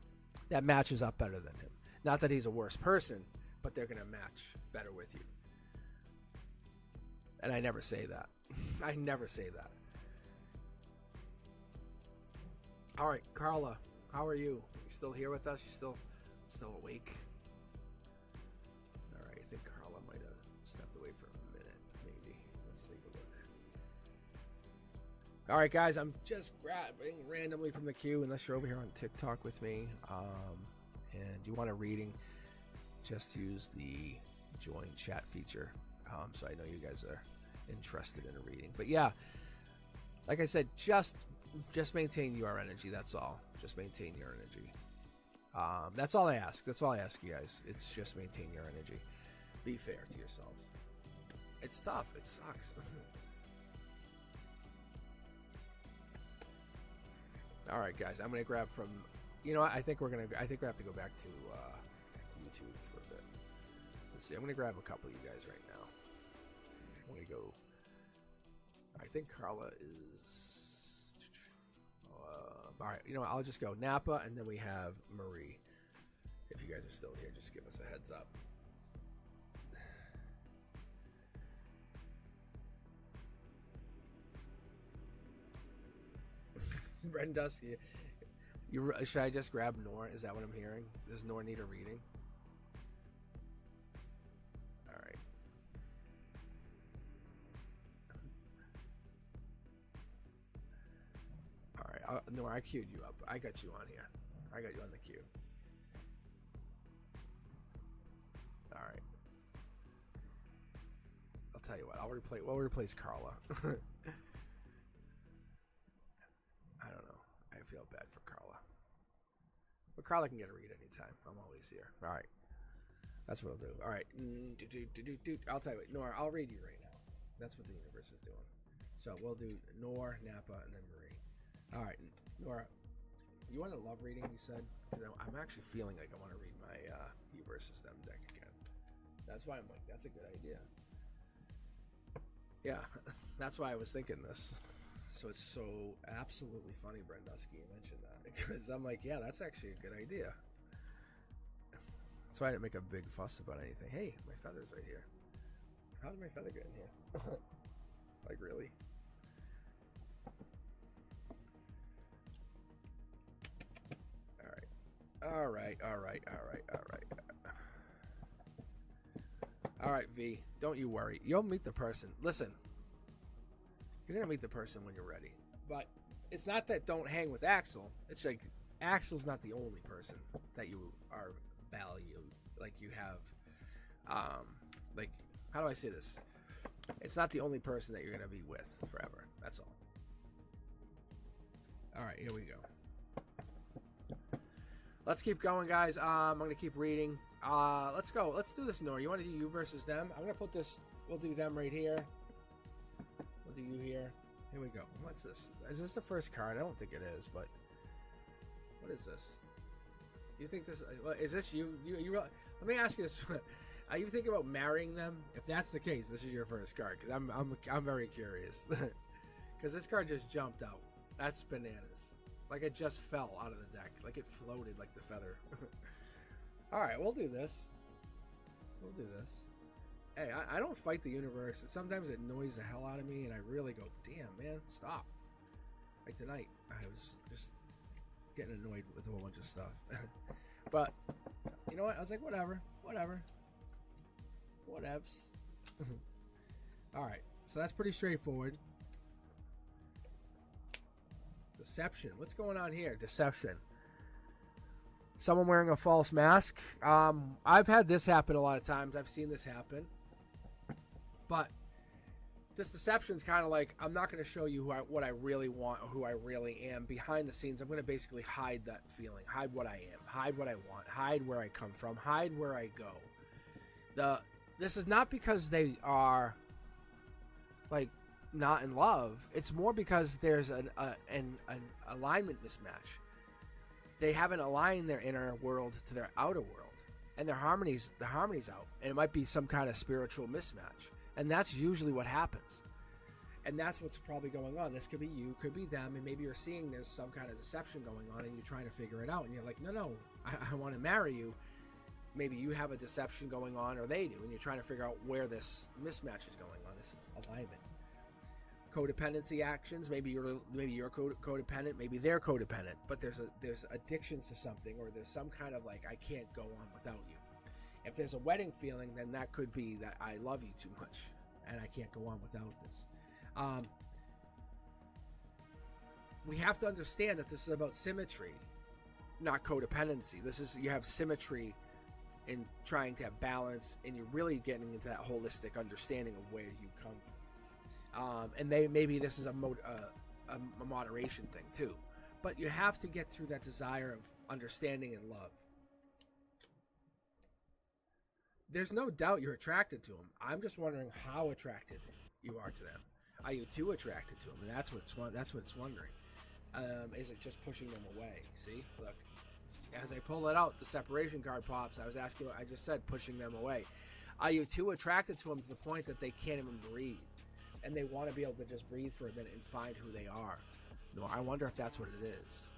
That matches up better than him. Not that he's a worse person, but they're going to match better with you. And I never say that. I never say that. All right, Carla, how are you? You still here with us? You still awake? All right, I think Carla might have stepped away for a minute, maybe. Let's take a look. All right, guys, I'm just grabbing randomly from the queue, unless you're over here on TikTok with me, and you want a reading, just use the join chat feature, so I know you guys are interested in a reading. But yeah, like I said, just maintain your energy. That's all. Just maintain your energy. That's all I ask. That's all I ask you guys. It's just maintain your energy. Be fair to yourself. It's tough. It sucks. All right, guys. I'm gonna grab from. You know what? I think we have to go back to YouTube for a bit. Let's see. I'm gonna grab a couple of you guys right now. I'm gonna go. I think Carla is. All right. You know what? I'll just go Napa, and then we have Marie. If you guys are still here, just give us a heads up. Brendusky. Should I just grab Nor? Is that what I'm hearing? Does Nor need a reading? All right. All right. Nor, I queued you up. I got you on here. I got you on the queue. All right. I'll tell you what. We'll replace Carla. I don't know. I feel bad for Carla. But Carla can get a read anytime. I'm always here. All right. That's what I'll do. All right. I'll tell you what. Nora, I'll read you right now. That's what the universe is doing. So we'll do Nor, Napa, and then Marie. All right. Nora, you want a love reading, you said? Because I'm actually feeling like I want to read my You versus Them deck again. That's why I'm like, that's a good idea. Yeah. That's why I was thinking this. So it's so absolutely funny, Brendusky, you mentioned that. Because I'm like, yeah, that's actually a good idea. That's why I didn't make a big fuss about anything. Hey, my feather's right here. How did my feather get in here? Like, really? All right. All right, V. Don't you worry. You'll meet the person. Listen. You're going to meet the person when you're ready. But it's not that don't hang with Axel. It's like Axel's not the only person that you are valued. Like you have, like, how do I say this? It's not the only person that you're going to be with forever. That's all. All right, here we go. Let's keep going, guys. I'm going to keep reading. Let's go. Let's do this, Nora. You want to do You versus Them? I'm going to put this, we'll do them right here. We'll do You here. Here we go. What's this? Is this the first card? I don't think it is, but what is this? Do you think this is this you? Let me ask you this: are you thinking about marrying them? If that's the case, this is your first card because I'm very curious because this card just jumped out. That's bananas. Like it just fell out of the deck. Like it floated like the feather. All right, we'll do this. We'll do this. Hey, I don't fight the universe. Sometimes it annoys the hell out of me, and I really go, damn, man, stop. Like tonight, I was just getting annoyed with a whole bunch of stuff. But, you know what? I was like, whatever. Whatevs. Alright, so that's pretty straightforward. Deception. What's going on here? Deception. Someone wearing a false mask. I've had this happen a lot of times. I've seen this happen. But this deception is kind of like, I'm not going to show you what I really want or who I really am. Behind the scenes, I'm going to basically hide that feeling, hide what I am, hide what I want, hide where I come from, hide where I go. This is not because they are like not in love. It's more because there's an alignment mismatch. They haven't aligned their inner world to their outer world, and the harmony's out, and it might be some kind of spiritual mismatch. And that's usually what happens. And that's what's probably going on. This could be you, could be them, and maybe you're seeing there's some kind of deception going on and you're trying to figure it out. And you're like, no, I want to marry you. Maybe you have a deception going on, or they do, and you're trying to figure out where this mismatch is going on, this alignment. Codependency actions, maybe you're codependent, maybe they're codependent, but there's addictions to something, or there's some kind of like, I can't go on without you. If there's a wedding feeling, then that could be that I love you too much and I can't go on without this. We have to understand that this is about symmetry, not codependency. You have symmetry in trying to have balance, and you're really getting into that holistic understanding of where you come from. And maybe this is a moderation thing too. But you have to get through that desire of understanding and love. There's no doubt you're attracted to them. I'm just wondering how attracted you are to them. Are you too attracted to them? And that's what it's wondering. Is it just pushing them away? See, look. As I pull it out, the separation card pops. I just said pushing them away. Are you too attracted to them to the point that they can't even breathe, and they want to be able to just breathe for a minute and find who they are? No, I wonder if that's what it is.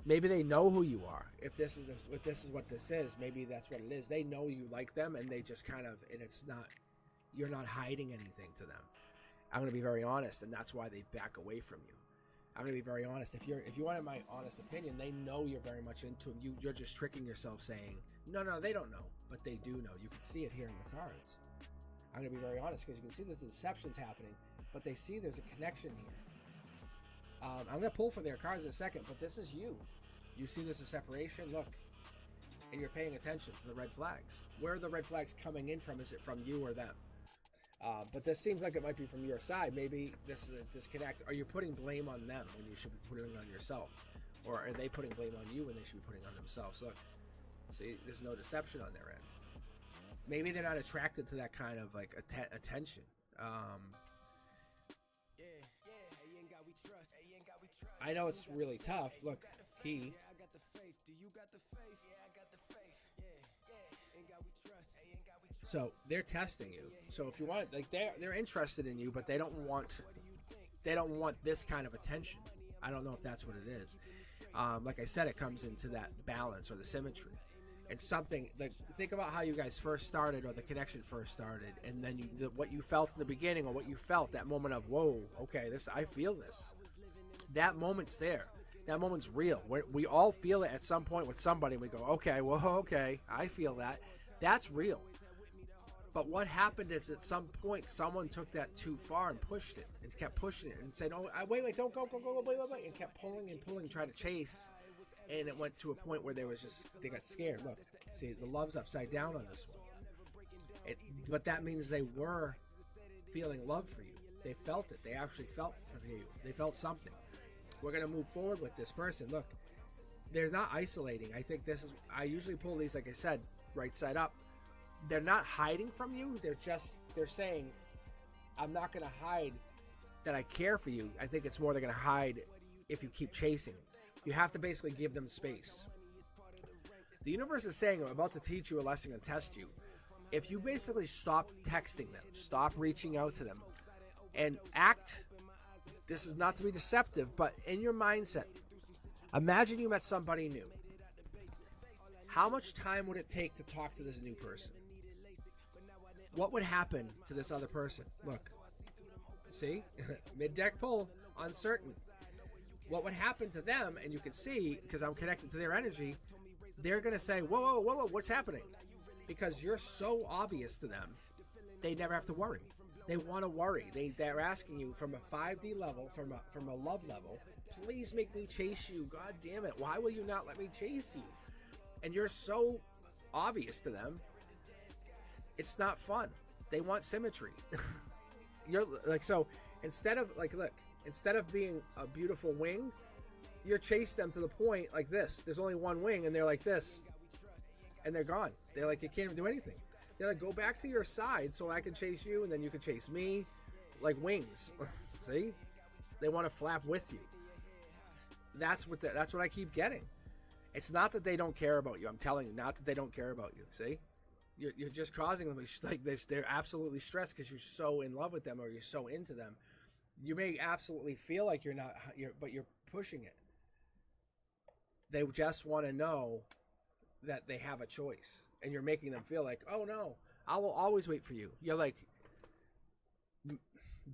Maybe they know who you are. If this is what this is, maybe that's what it is. They know you like them, and they just kind of, and it's not, you're not hiding anything to them. I'm going to be very honest, and that's why they back away from you. I'm going to be very honest. If you wanted my honest opinion, they know you're very much into them. You're just tricking yourself saying, no, they don't know, but they do know. You can see it here in the cards. I'm going to be very honest because you can see this deception's happening, but they see there's a connection here. I'm going to pull for their cards in a second, but this is you. You see this as separation? Look. And you're paying attention to the red flags. Where are the red flags coming in from? Is it from you or them? But this seems like it might be from your side. Maybe this is a disconnect. Are you putting blame on them when you should be putting it on yourself? Or are they putting blame on you when they should be putting it on themselves? Look. See, there's no deception on their end. Maybe they're not attracted to that kind of like attention. I know it's really tough. Look, he. So they're testing you. So if you want, like, they're interested in you, but they don't want this kind of attention. I don't know if that's what it is. Like I said, it comes into that balance or the symmetry. It's something like, think about how you guys first started, or the connection first started, and then what you felt in the beginning, or what you felt that moment of, whoa, okay, I feel this. That moment's there. That moment's real. We all feel it at some point with somebody. We go, okay, I feel that. That's real. But what happened is at some point someone took that too far and pushed it and kept pushing it and said, "Oh, wait, don't go, wait," and kept pulling and pulling, trying to chase, and it went to a point where they got scared. Look, see, the love's upside down on this one. But that means they were feeling love for you. They felt it. They actually felt for you. They felt something. We're gonna move forward with this person. Look, they're not isolating. I think I usually pull these, like I said, right side up. They're not hiding from you. They're saying, I'm not going to hide that I care for you. I think it's more they're going to hide if you keep chasing. You have to basically give them space. The universe is saying, I'm about to teach you a lesson and test you. If you basically stop texting them, stop reaching out to them, and act, this is not to be deceptive, but in your mindset, imagine you met somebody new. How much time would it take to talk to this new person? What would happen to this other person? Look, see, mid-deck pull, uncertain. What would happen to them, and you can see, because I'm connected to their energy, they're going to say, whoa, whoa, whoa, whoa, what's happening? Because you're so obvious to them, they never have to worry. They want to worry. They're asking you from a 5D level, from a love level, please make me chase you. God damn it. Why will you not let me chase you? And you're so obvious to them, it's not fun. They want symmetry. You're like, so instead of like, look, instead of being a beautiful wing, you're chasing them to the point like this. There's only one wing and they're like this. And they're gone. They're like, you can't even do anything. They're like, go back to your side so I can chase you and then you can chase me. Like wings. See? They want to flap with you. That's what I keep getting. It's not that they don't care about you. I'm telling you, not that they don't care about you. See? You're just causing them like this. They're absolutely stressed because you're so in love with them or you're so into them. You may absolutely feel like you're not, but you're pushing it. They just want to know that they have a choice, and you're making them feel like, oh no, I will always wait for you. You're like,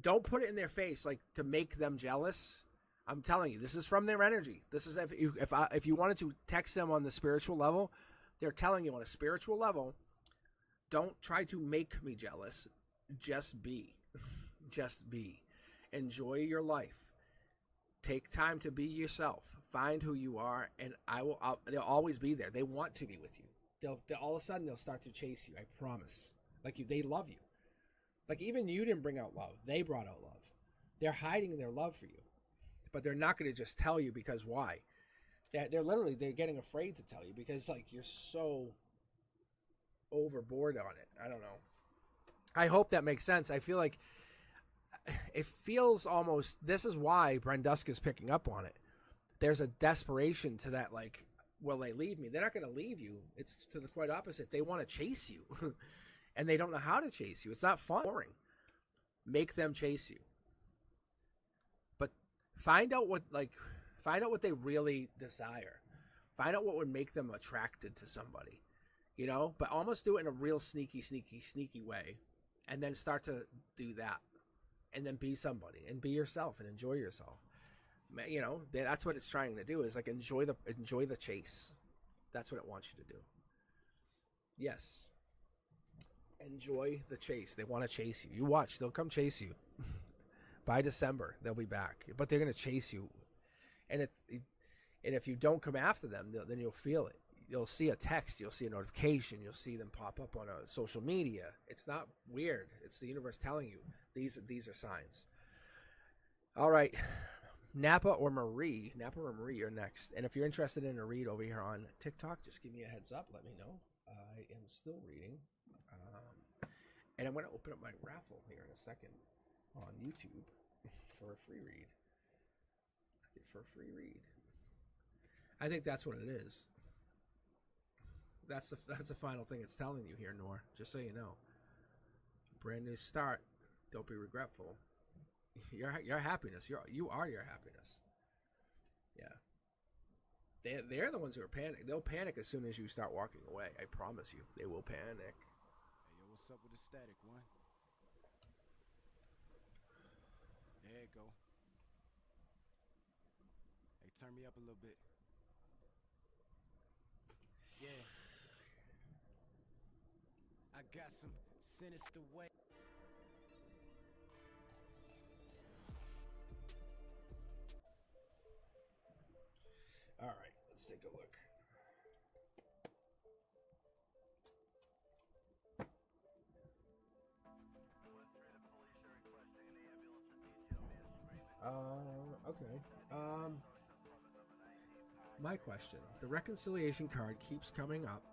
don't put it in their face like to make them jealous. I'm telling you, this is from their energy. This is if you wanted to text them on the spiritual level, they're telling you on a spiritual level, don't try to make me jealous. Just be. Just be. Enjoy your life. Take time to be yourself. Find who you are, and they'll always be there. They want to be with you. They'll all of a sudden they'll start to chase you. I promise. Like they love you. Like even you didn't bring out love. They brought out love. They're hiding their love for you, but they're not going to just tell you because why? They're literally getting afraid to tell you because like you're so overboard on it. I don't know. I hope that makes sense. I feel like it feels almost, this is why Brendusk is picking up on it. There's a desperation to that, like, will they leave me? They're not going to leave you. It's to the quite opposite. They want to chase you. And they don't know how to chase you. It's not fun. Boring. Make them chase you. But find out what they really desire. Find out what would make them attracted to somebody. You know? But almost do it in a real sneaky way. And then start to do that. And then be somebody. And be yourself. And enjoy yourself. You know, that's what it's trying to do, is like enjoy the chase. That's what it wants you to do. Yes. Enjoy the chase. They want to chase you. You watch, they'll come chase you. By December, they'll be back. But they're going to chase you. And if you don't come after them, then you'll feel it. You'll see a text, you'll see a notification, you'll see them pop up on a social media. It's not weird. It's the universe telling you these are signs. All right. Napa or Marie are next. And if you're interested in a read over here on TikTok, just give me a heads up. Let me know. I am still reading. And I'm going to open up my raffle here in a second on YouTube for a free read. I think that's what it is. That's the final thing it's telling you here, Nor. Just so you know. Brand new start. Don't be regretful. Your happiness. You are your happiness. Yeah. They're the ones who are panic. They'll panic as soon as you start walking away. I promise you. They will panic. Hey, yo, what's up with the static, one? There you go. Hey, turn me up a little bit. Yeah. I got some sinister way. All right, let's take a look. Okay. My question. The reconciliation card keeps coming up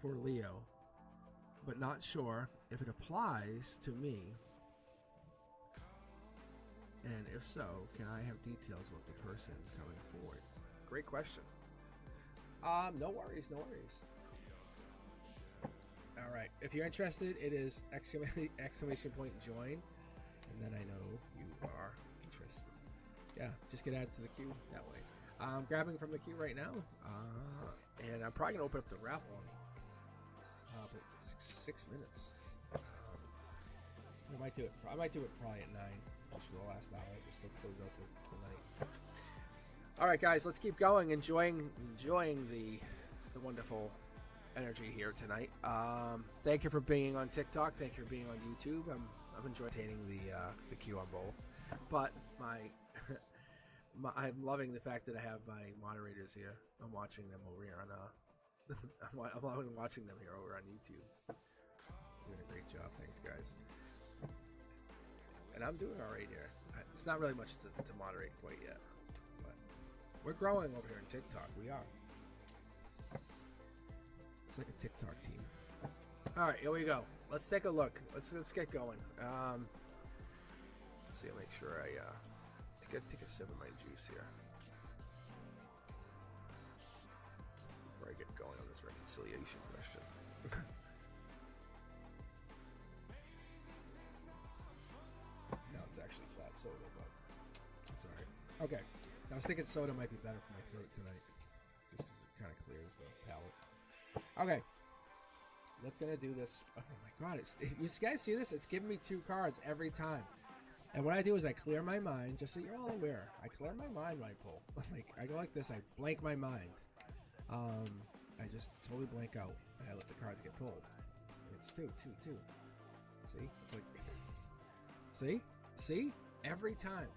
for Leo, but not sure if it applies to me and if so, can I have details about the person coming forward? Great question. No worries, no worries. All right, if you're interested, it is exclamation point join, and then I know you are interested. Yeah, just get added to the queue that way. I'm grabbing from the queue right now, and I'm probably gonna open up the raffle in about 6 minutes. I might do it probably at 9, just for the last hour, just to close out the night. All right, guys, let's keep going. Enjoying the wonderful energy here tonight. Thank you for being on TikTok. Thank you for being on YouTube. I've enjoyed maintaining the queue on both, but I'm loving the fact that I have my moderators here. I'm watching them over here on I'm loving watching them here over on YouTube. Doing a great job. Thanks, guys. And I'm doing all right here. It's not really much to moderate quite yet, but we're growing over here in TikTok. We are. It's like a TikTok team. All right, here we go. Let's take a look. Let's get going. Let's see. I'll make sure I gotta take a sip of my juice here before I get going on this reconciliation question. No, it's actually flat soda, but it's all right. Okay, I was thinking soda might be better for my throat tonight, just because it kind of clears the palate. Okay, let's gonna do this. Oh my god, you guys see this? It's giving me 2 cards every time. And what I do is I clear my mind, just so you're all aware. I clear my mind when I pull. Like, I go like this, I blank my mind. I just totally blank out, and I let the cards get pulled. And it's 2. See? It's like, see? Every time.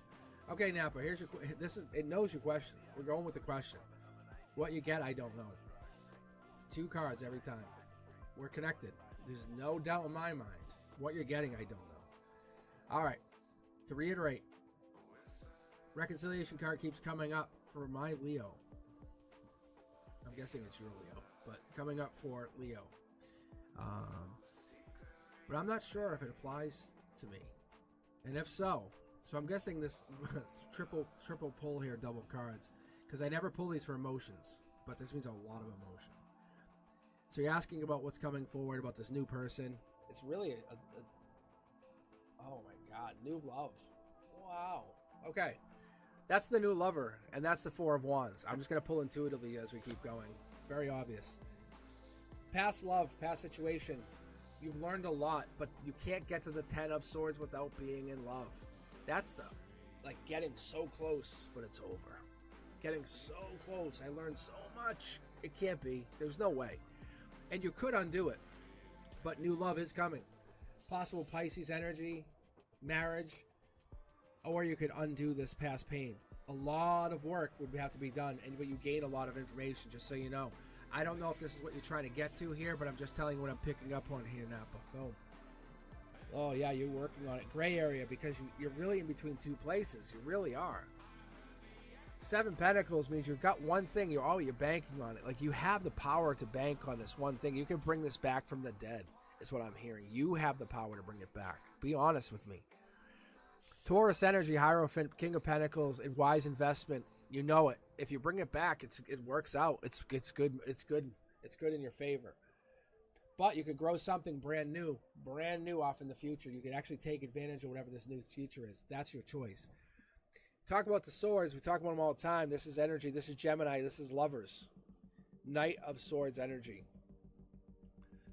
Okay, Napa, here's your, it knows your question. We're going with the question. What you get, I don't know. 2 cards every time. We're connected. There's no doubt in my mind. What you're getting, I don't know. All right. To reiterate, reconciliation card keeps coming up for my Leo. I'm guessing it's your Leo, but coming up for Leo. But I'm not sure if it applies to me. And if so I'm guessing this triple pull here, double cards, because I never pull these for emotions, but this means a lot of emotion. So you're asking about what's coming forward, about this new person. It's really oh my god, new love. Wow. Okay. That's the new lover, and that's the 4 of Wands. I'm just going to pull intuitively as we keep going. It's very obvious. Past love, past situation. You've learned a lot, but you can't get to the 10 of Swords without being in love. That's getting so close, but it's over. Getting so close. I learned so much. It can't be. There's no way. And you could undo it, but new love is coming. Possible Pisces energy, marriage, or you could undo this past pain. A lot of work would have to be done, but you gain a lot of information, just so you know. I don't know if this is what you're trying to get to here, but I'm just telling you what I'm picking up on here, Napa. Boom. Oh, yeah, you're working on it. Gray area, because you're really in between 2 places. You really are. 7 Pentacles means you've got one thing. You're banking on it. Like, you have the power to bank on this one thing. You can bring this back from the dead, is what I'm hearing. You have the power to bring it back. Be honest with me. Taurus energy, Hierophant, King of Pentacles, and wise investment. You know it. If you bring it back, it works out. It's good. It's good in your favor. But you could grow something brand new off in the future. You could actually take advantage of whatever this new future is. That's your choice. Talk about the swords. We talk about them all the time. This is energy. This is Gemini. This is lovers. Knight of Swords energy.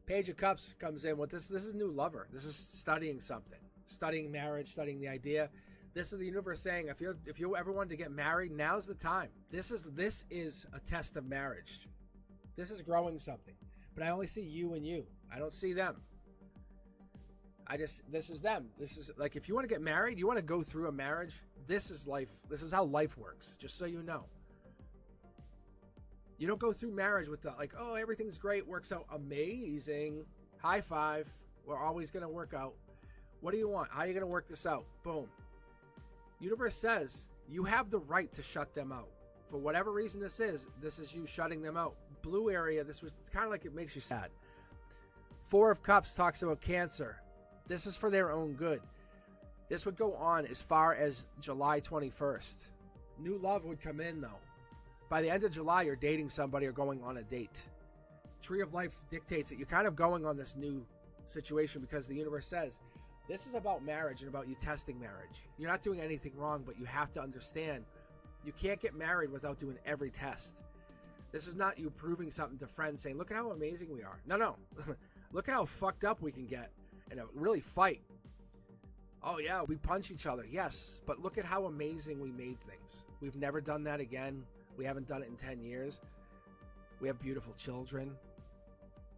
Page of Cups comes in with this. This is new lover. This is studying something. Studying marriage, studying the idea. This is the universe saying, if you ever wanted to get married, now's the time. This is a test of marriage. This is growing something. But I only see you and you. I don't see them. This is them. This is like, if you want to get married, you want to go through a marriage, this is life. This is how life works, just so you know. You don't go through marriage with the, like, oh, everything's great, works out amazing. High five. We're always going to work out. What do you want? How are you going to work this out? Boom. Universe says you have the right to shut them out. For whatever reason this is you shutting them out. Blue area, this was kind of like it makes you sad. 4 of Cups talks about Cancer. This is for their own good. This would go on as far as July 21st. New love would come in, though. By the end of July, you're dating somebody or going on a date. Tree of Life dictates that you're kind of going on this new situation because the universe says, this is about marriage and about you testing marriage. You're not doing anything wrong, but you have to understand you can't get married without doing every test. This is not you proving something to friends saying, look at how amazing we are. No. Look at how fucked up we can get and really fight. Oh yeah, we punch each other. Yes, but look at how amazing we made things. We've never done that again. We haven't done it in 10 years. We have beautiful children.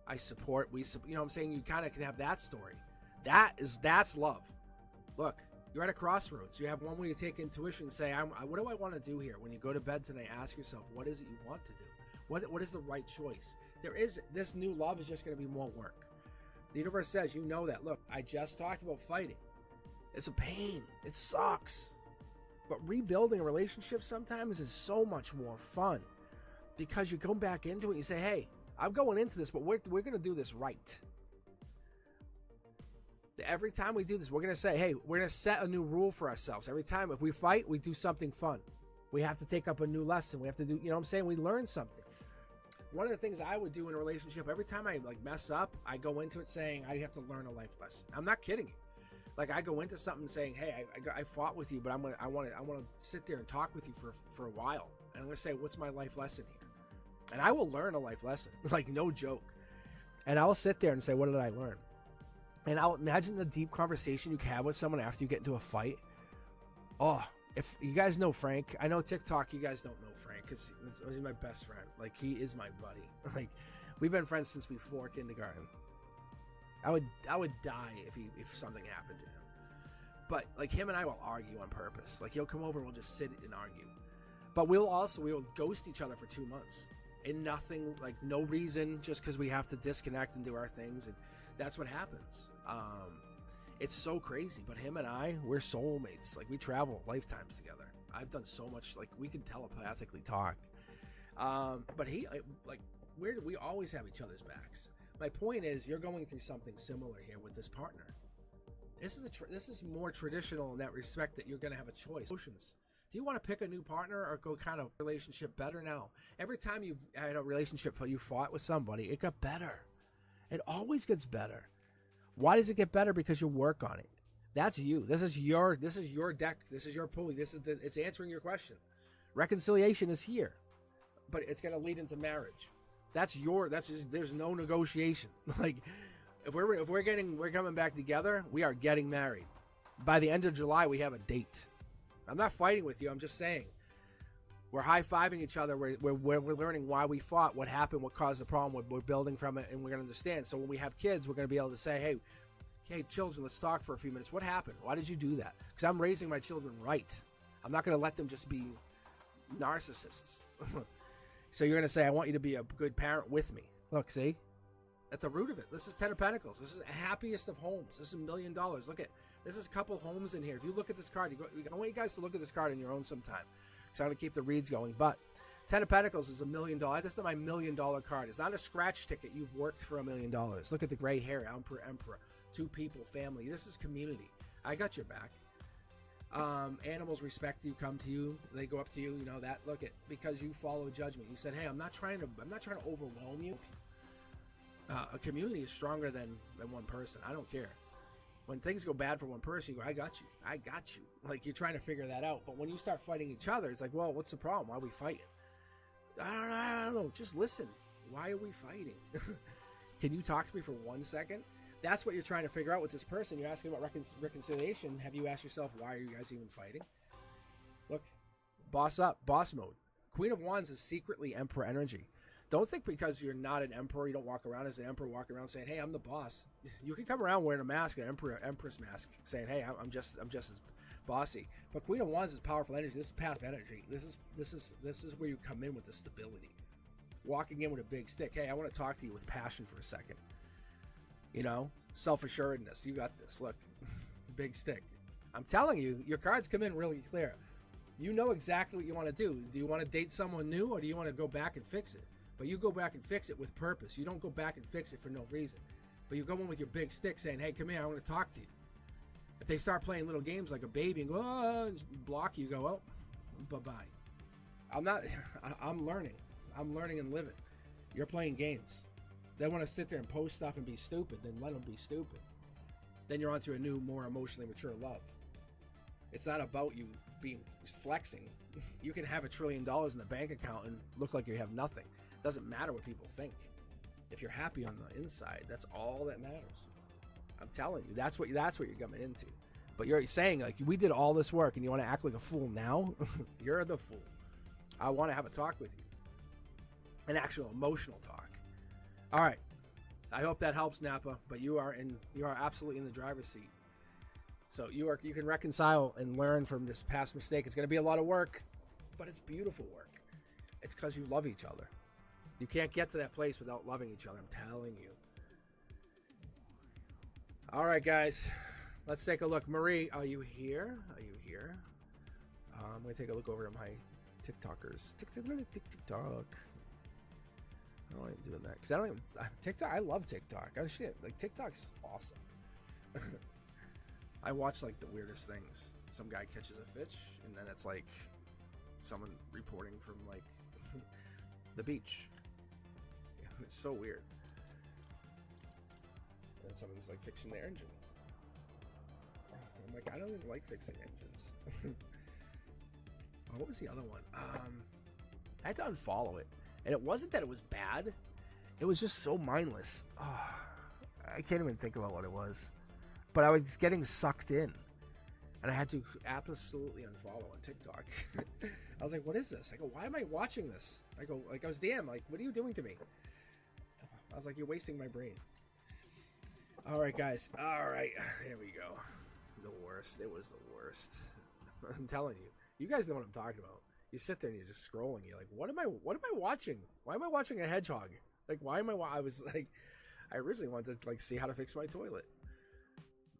You know what I'm saying? You kind of can have that story. That's love. Look, you're at a crossroads. You have one where you take intuition and say, what do I want to do here? When you go to bed tonight, ask yourself, what is it you want to do? What is the right choice? This new love is just going to be more work. The universe says, you know that. Look, I just talked about fighting. It's a pain. It sucks. But rebuilding a relationship sometimes is so much more fun because you go back into it and you say, hey, I'm going into this, but we're going to do this right. Every time we do this, we're going to say, hey, we're going to set a new rule for ourselves. Every time if we fight, we do something fun. We have to take up a new lesson. We have to do, you know what I'm saying? We learn something. One of the things I would do in a relationship, every time I mess up, I go into it saying I have to learn a life lesson. I'm not kidding you. I go into something saying, hey, I fought with you, but I want to sit there and talk with you for a while. And I'm going to say, what's my life lesson here? And I will learn a life lesson, no joke. And I'll sit there and say, what did I learn? And I'll imagine the deep conversation you have with someone after you get into a fight. Oh, if you guys know Frank, I know TikTok, you guys don't know Frank because he's my best friend. He is my buddy. We've been friends since before kindergarten. I would die if something happened to him. But him and I will argue on purpose. He'll come over and we'll just sit and argue. But we'll ghost each other for 2 months. And nothing, no reason, just because we have to disconnect and do our things. And that's what happens. It's so crazy. But him and I, we're soulmates. We travel lifetimes together. I've done so much. We can telepathically talk. But we always have each other's backs. My point is, you're going through something similar here with this partner. This is more traditional in that respect that you're going to have a choice. Emotions. Do you want to pick a new partner or go kind of relationship better now? Every time you've had a relationship you fought with somebody, it got better. It always gets better. Why does it get better? Because you work on it. That's you. This is your deck. This is your pulley. It's answering your question. Reconciliation is here, but it's going to lead into marriage. There's no negotiation. If we're coming back together, we are getting married. By the end of July, we have a date. I'm not fighting with you. I'm just saying we're high-fiving each other. We're learning why we fought, what happened, what caused the problem. We're building from it, and we're going to understand. So when we have kids, we're going to be able to say, hey, children, let's talk for a few minutes. What happened? Why did you do that? Because I'm raising my children right. I'm not going to let them just be narcissists. So you're going to say, I want you to be a good parent with me. Look, see? At the root of it, this is 10 of Pentacles. This is the happiest of homes. This is $1 million. Look at this is a couple homes in here. If you look at this card, I want you guys to look at this card on your own sometime. Because I'm going to keep the reads going. But 10 of Pentacles is $1 million. That's not my $1 million card. It's not a scratch ticket. You've worked for $1 million. Look at the gray hair. Emperor. 2 people, family. This is community. I got your back. Animals respect you, come to you, they go up to you, that. Look at because you follow judgment. You said, hey, I'm not trying to overwhelm you. A community is stronger than one person. I don't care. When things go bad for one person, you go, I got you. You're trying to figure that out. But when you start fighting each other, it's well, what's the problem? Why are we fighting? I don't know. Just listen. Why are we fighting? Can you talk to me for 1 second? That's what you're trying to figure out with this person. You're asking about reconciliation. Have you asked yourself, why are you guys even fighting? Look, boss up, boss mode. Queen of Wands is secretly Emperor energy. Don't think because you're not an emperor, you don't walk around as an emperor, walk around saying, hey, I'm the boss. You can come around wearing a mask, an empress mask, saying, hey, I'm just as bossy. But Queen of Wands is powerful energy. This is passive energy. This is where you come in with the stability. Walking in with a big stick. Hey, I want to talk to you with passion for a second. Self-assuredness. You got this. Look, big stick. I'm telling you, your cards come in really clear. You know exactly what you want to do. Do you want to date someone new or do you want to go back and fix it? But you go back and fix it with purpose. You don't go back and fix it for no reason. But you go in with your big stick saying, hey, come here, I want to talk to you. If they start playing little games like a baby and go, oh, and block you, go, oh, bye-bye. I'm learning. I'm learning and living. You're playing games. They want to sit there and post stuff and be stupid, then let them be stupid. Then you're onto a new, more emotionally mature love. It's not about you being flexing. You can have $1 trillion in the bank account and look like you have nothing. It doesn't matter what people think. If you're happy on the inside, that's all that matters. I'm telling you, that's what you're coming into. But you're saying, like, we did all this work and you want to act like a fool now? You're the fool. I want to have a talk with you. An actual emotional talk. All right. I hope that helps, Napa, but you are absolutely in the driver's seat. So you can reconcile and learn from this past mistake. It's going to be a lot of work, but it's beautiful work. It's because you love each other. You can't get to that place without loving each other. I'm telling you. All right, guys. Let's take a look. Marie, are you here? Are you here? I'm going to take a look over at my TikTokers. TikTok. I don't like doing that because I don't even TikTok. I love TikTok. Oh shit! Like TikTok's awesome. I watch like the weirdest things. Some guy catches a fish, and then it's like someone reporting from like the beach. It's so weird. And then someone's like fixing their engine. I'm like, I don't even like fixing engines. Oh, what was the other one? I had to unfollow it. And it wasn't that it was bad. It was just so mindless. Oh, I can't even think about what it was. But I was getting sucked in. And I had to absolutely unfollow on TikTok. I was like, what is this? I go, why am I watching this? I was, damn, like, what are you doing to me? I was like, you're wasting my brain. All right, guys. All right. Here we go. The worst. It was the worst. I'm telling you. You guys know what I'm talking about. You sit there and you're just scrolling. You're like, what am I watching? Why am I watching a hedgehog? Like, why am I was like, I originally wanted to like see how to fix my toilet.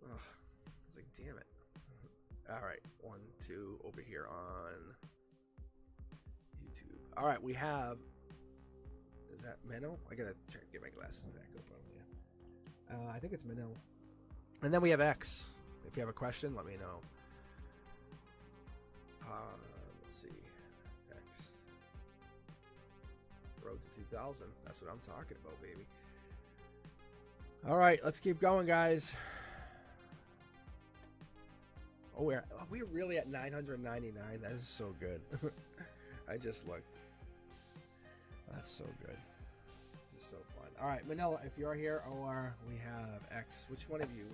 Ugh. I was like, damn it. All right, 1, 2 over here on YouTube. All right, we have. Is that Minnow? I gotta get my glasses back up. I think it's Minnow. And then we have X. If you have a question, let me know. Let's see. X. Road to 2000. That's what I'm talking about, baby. All right, let's keep going, guys. Oh, we're really at 999. That is so good. I just looked. That's so good. This is so fun. All right, Manila, if you're here, or we have X. Which one of you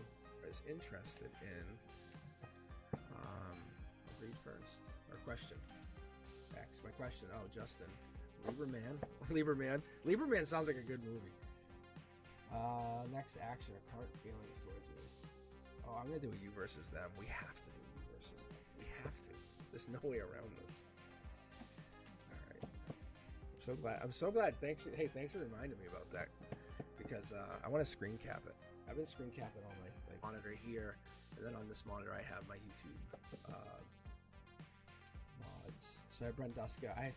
is interested in? Read first. Or question. X. My question. Oh, Justin. Lieberman. Lieberman sounds like a good movie. Next action or current feelings towards you. Oh, I'm gonna do a you versus them. We have to do you versus them. We have to. There's no way around this. All right. I'm so glad. Thanks. Hey, thanks for reminding me about that because I want to screen cap it. I've been screen capping on my monitor here, and then on this monitor I have my YouTube mods. So I have Brenduska. I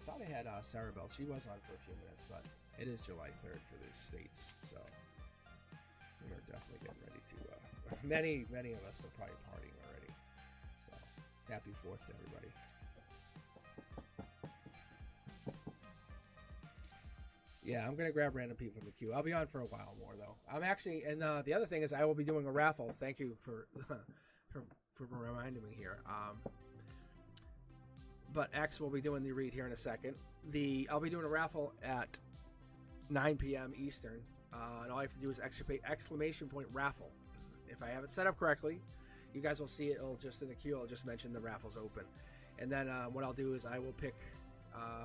thought I had Sarah Bell. She was on for a few minutes, but it is July 3rd for the States, so we are definitely getting ready to. Many of us are probably partying already. So happy 4th to everybody. Yeah, I'm gonna grab random people from the queue. I'll be on for a while more though. I'm actually, and the other thing is I will be doing a raffle. Thank you for for reminding me here. But X will be doing the read here in a second. I'll be doing a raffle at 9 p.m. Eastern, and all I have to do is exclamation point raffle. If I have it set up correctly, you guys will see it. It'll just in the queue. I'll just mention the raffle's open, and then what I'll do is I will pick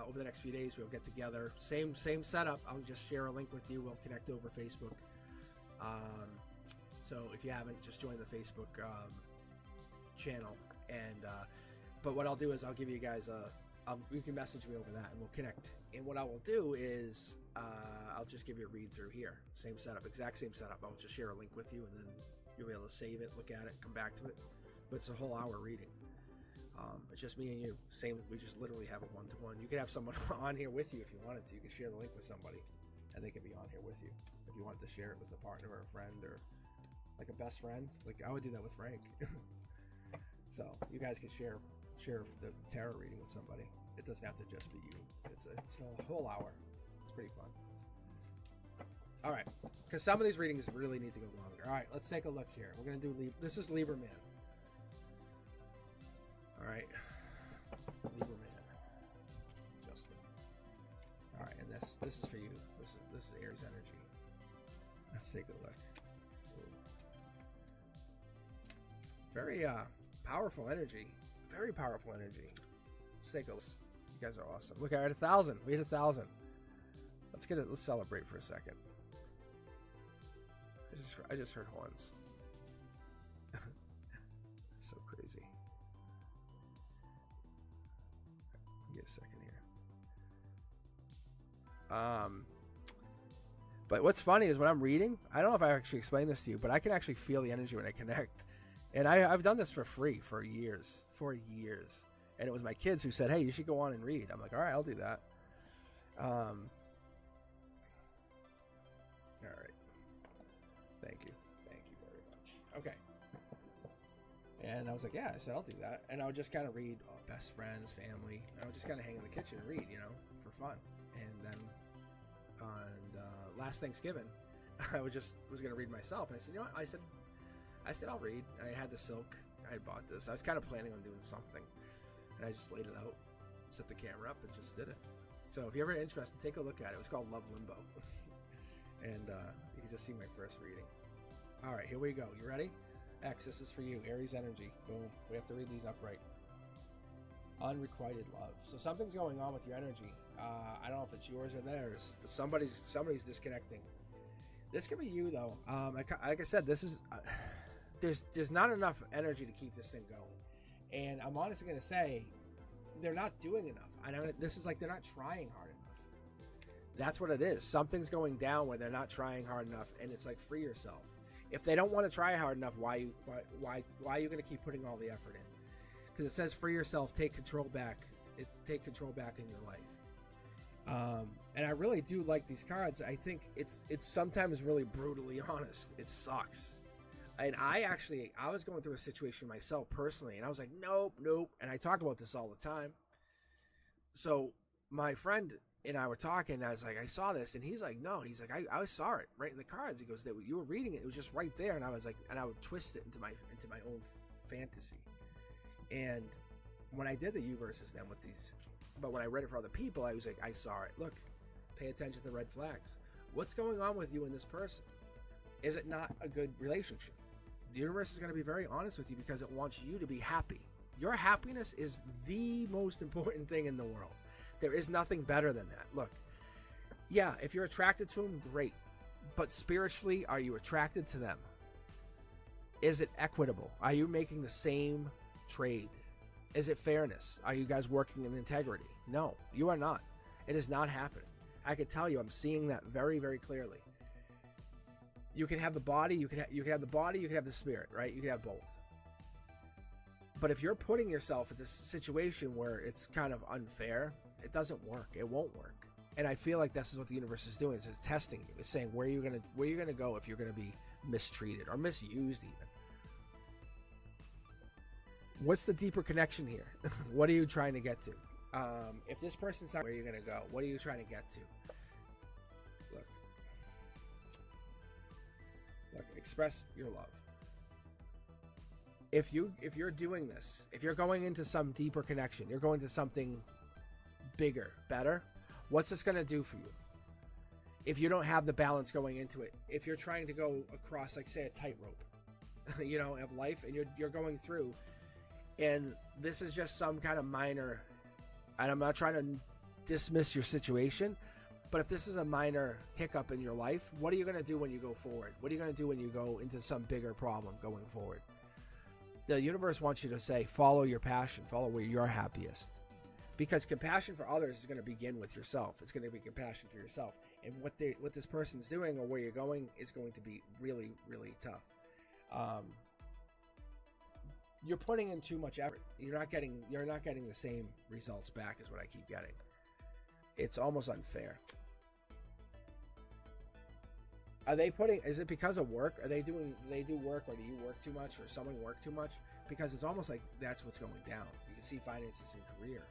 over the next few days. We'll get together. Same setup. I'll just share a link with you. We'll connect over Facebook. So if you haven't, just join the Facebook channel. And but what I'll do is I'll give you guys you can message me over that, and we'll connect. And what I will do is I'll just give you a read through here. Same setup, exact same setup. I'll just share a link with you, and then you'll be able to save it, look at it, come back to it. But it's a whole hour reading. It's just me and you. Same. We just literally have a one-to-one. You can have someone on here with you if you wanted to. You can share the link with somebody, and they can be on here with you if you want to share it with a partner or a friend or like a best friend. Like I would do that with Frank. So you guys could share the tarot reading with somebody. It doesn't have to just be you. It's a whole hour. It's pretty fun. All right, because some of these readings really need to go longer. All right, let's take a look here. We're gonna do this is Libra Man. All right, Libra Man, Justin. All right, and this is for you. This is Aries energy. Let's take a look. Very powerful energy. Very powerful energy. Let's take a look. You guys are awesome. Look, I had 1,000. We hit 1,000. Let's get it. Let's celebrate for a second. I just heard horns. So crazy. Give me a second here. But what's funny is when I'm reading, I don't know if I actually explained this to you, but I can actually feel the energy when I connect. And I've done this for free for years. And it was my kids who said, hey, you should go on and read. I'm like, all right, I'll do that. All right. Thank you very much. Okay. And I was like, yeah, I said, I'll do that. And I would just kind of read best friends, family. I would just kind of hang in the kitchen and read, for fun. And then on last Thanksgiving, I was going to read myself. And I said, you know what? I said, I'll read. And I had the silk. I had bought this. I was kind of planning on doing something. And I just laid it out, set the camera up, and just did it. So if you're ever interested, take a look at it. It was called Love Limbo. And you can just see my first reading. All right, here we go. You ready? X, this is for you. Aries energy. Boom. We have to read these upright. Unrequited love. So something's going on with your energy. I don't know if it's yours or theirs, but somebody's disconnecting. This could be you though. Like I said, this is there's not enough energy to keep this thing going. And I'm honestly going to say they're not doing enough. This is like they're not trying hard enough. That's what it is. Something's going down where they're not trying hard enough, and it's like free yourself. If they don't want to try hard enough, why are you going to keep putting all the effort in? Because it says free yourself, take control back. Take control back in your life. And I really do like these cards. I think it's sometimes really brutally honest. It sucks. And I was going through a situation myself personally, and I was like, nope. And I talk about this all the time. So my friend and I were talking, and I was like, I saw this, and he's like, no. He's like, I saw it right in the cards. He goes, that you were reading it. It was just right there. And I was like, and I would twist it into my own fantasy. And when I did the U versus them with these, but when I read it for other people, I was like, I saw it. Look, pay attention to the red flags. What's going on with you and this person? Is it not a good relationship? The universe is going to be very honest with you because it wants you to be happy. Your happiness is the most important thing in the world. There is nothing better than that. Look, yeah, if you're attracted to them, great. But spiritually, are you attracted to them? Is it equitable? Are you making the same trade? Is it fairness? Are you guys working in integrity? No, you are not. It is not happening. I can tell you, I'm seeing that very, very clearly. You can have the body, you can have the body, you can have the spirit, right? You can have both. But if you're putting yourself in this situation where it's kind of unfair, it doesn't work. It won't work. And I feel like this is what the universe is doing. It's testing you. It's saying where you're gonna go if you're gonna be mistreated or misused even. What's the deeper connection here? What are you trying to get to? If this person's not where you're gonna go, what are you trying to get to? Look, express your love. If you're doing this, if you're going into some deeper connection, you're going to something bigger, better, what's this going to do for you? If you don't have the balance going into it, if you're trying to go across, like, say, a tightrope, of life, and you're going through, and this is just some kind of minor, and I'm not trying to dismiss your situation, but if this is a minor hiccup in your life, what are you going to do when you go forward? What are you going to do when you go into some bigger problem going forward? The universe wants you to say, follow your passion, follow where you're happiest. Because compassion for others is going to begin with yourself. It's going to be compassion for yourself. And what this person's doing or where you're going is going to be really, really tough. You're putting in too much effort. You're not getting the same results back as what I keep getting. It's almost unfair. Are they putting? Is it because of work? Are they doing? Do they do work, or do you work too much, or someone work too much? Because it's almost like that's what's going down. You can see finances in career.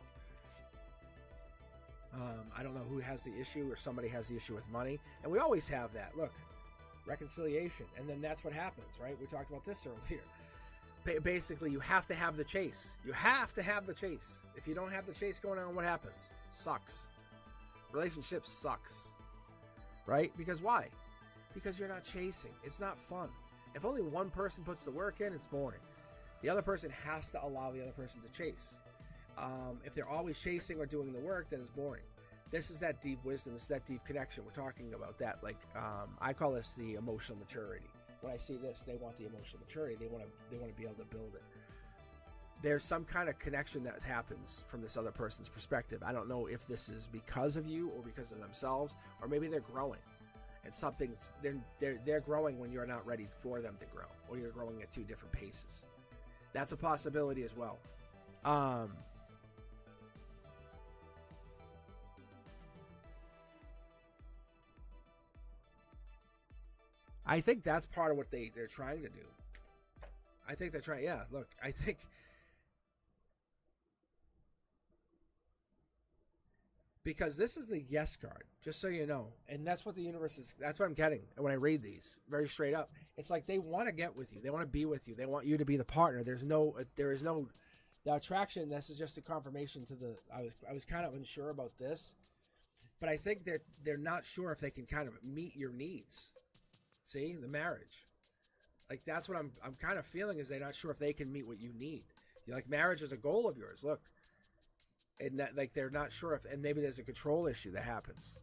I don't know who has the issue, or somebody has the issue with money, and we always have that. Look, reconciliation, and then that's what happens, right? We talked about this earlier. Basically, you have to have the chase. You have to have the chase. If you don't have the chase going on, what happens? Sucks. Relationship sucks, right? Because why? Because you're not chasing. It's not fun. If only one person puts the work in, it's boring. The other person has to allow the other person to chase. If they're always chasing or doing the work, then it's boring. This is that deep wisdom. This is that deep connection. We're talking about that. Like, I call this the emotional maturity. When I see this, they want the emotional maturity. They want to be able to build it. There's some kind of connection that happens from this other person's perspective. I don't know if this is because of you or because of themselves, or maybe they're growing. And something's they're growing when you're not ready for them to grow, or you're growing at two different paces. That's a possibility as well. I think that's part of what they're trying to do. I think they're trying. Yeah, look, I think because this is the yes card, just so you know, and that's what the universe is. That's what I'm getting when I read these very straight up. It's like they want to get with you. They want to be with you. They want you to be the partner. There is no the attraction. This is just a confirmation to the. I was kind of unsure about this, but I think that they're not sure if they can kind of meet your needs. See, the marriage, like that's what I'm kind of feeling, is they're not sure if they can meet what you need. You're like, marriage is a goal of yours. Look, and that, like, they're not sure if, and maybe there's a control issue that happens.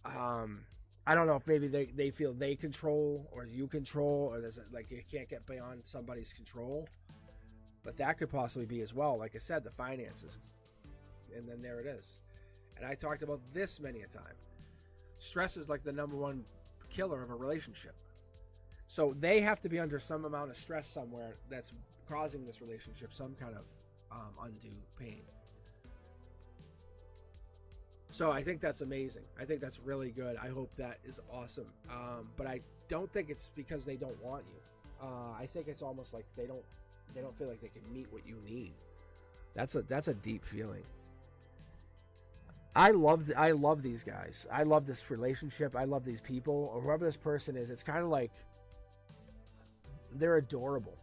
I don't know if maybe they feel they control or you control, or there's like you can't get beyond somebody's control, but that could possibly be as well. Like I said, the finances, and then there it is. And I talked about this many a time. Stress is like the number one killer of a relationship. So they have to be under some amount of stress somewhere that's causing this relationship some kind of undue pain. So I think that's amazing. I think that's really good. I hope that is awesome. But I don't think it's because they don't want you. I think it's almost like they don't feel like they can meet what you need. That's a deep feeling. I love these guys. I love this relationship. I love these people, or whoever this person is. It's kind of like they're adorable.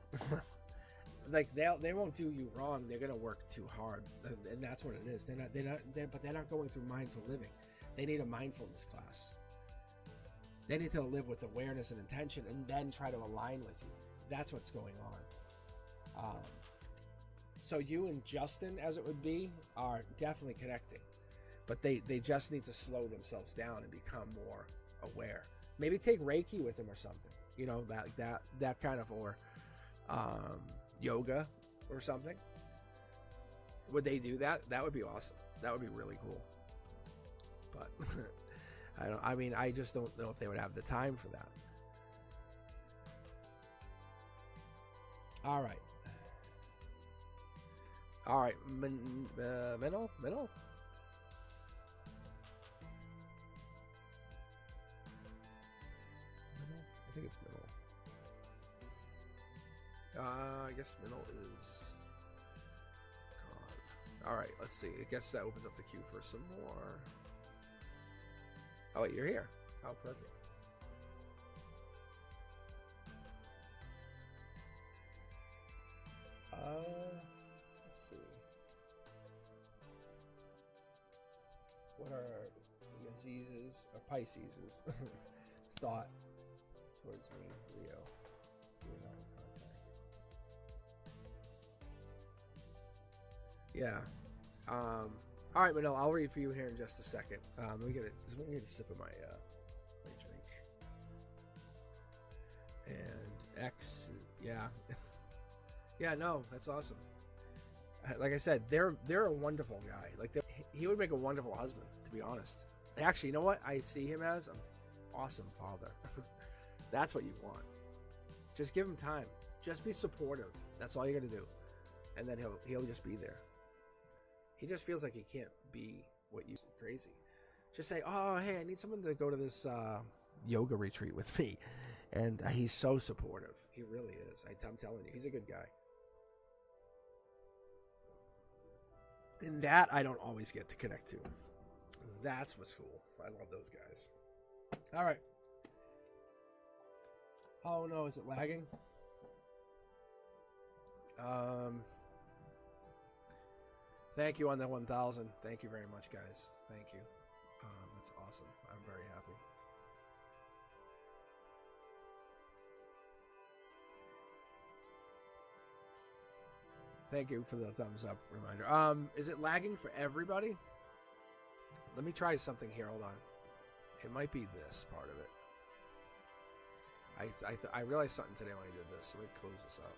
Like they won't do you wrong. They're gonna work too hard, and that's what it is. But they're not going through mindful living. They need a mindfulness class. They need to live with awareness and intention, and then try to align with you. That's what's going on. So you and Justin, as it would be, are definitely connecting. But they just need to slow themselves down and become more aware. Maybe take Reiki with them or something. You know, that kind of, or yoga or something. Would they do that? That would be awesome. That would be really cool. But I just don't know if they would have the time for that. All right. Middle? I think it's middle. I guess middle is gone. All right, let's see. I guess that opens up the queue for some more. Oh, wait, you're here. Oh, perfect. Let's see. What are Yaziz's or Pisces' thought towards me, Leo? Being out of contact. Yeah. All right, Manel, I'll read for you here in just a second. Let me get a sip of my drink. And X, yeah. Yeah, no, that's awesome. Like I said, they're a wonderful guy. Like he would make a wonderful husband, to be honest. Actually, you know what I see him as? An awesome father. That's what you want. Just give him time. Just be supportive. That's all you got to do, and then he'll just be there. He just feels like he can't be what you crazy. Just say, oh, hey, I need someone to go to this yoga retreat with me, and he's so supportive. He really is. I'm telling you, he's a good guy. And that I don't always get to connect to. That's what's cool. I love those guys. All right. Oh no, is it lagging? Thank you on the 1,000. Thank you very much, guys. Thank you. That's awesome. I'm very happy. Thank you for the thumbs up reminder. Is it lagging for everybody? Let me try something here. Hold on. It might be this part of it. I realized something today when I did this. So let me close this up.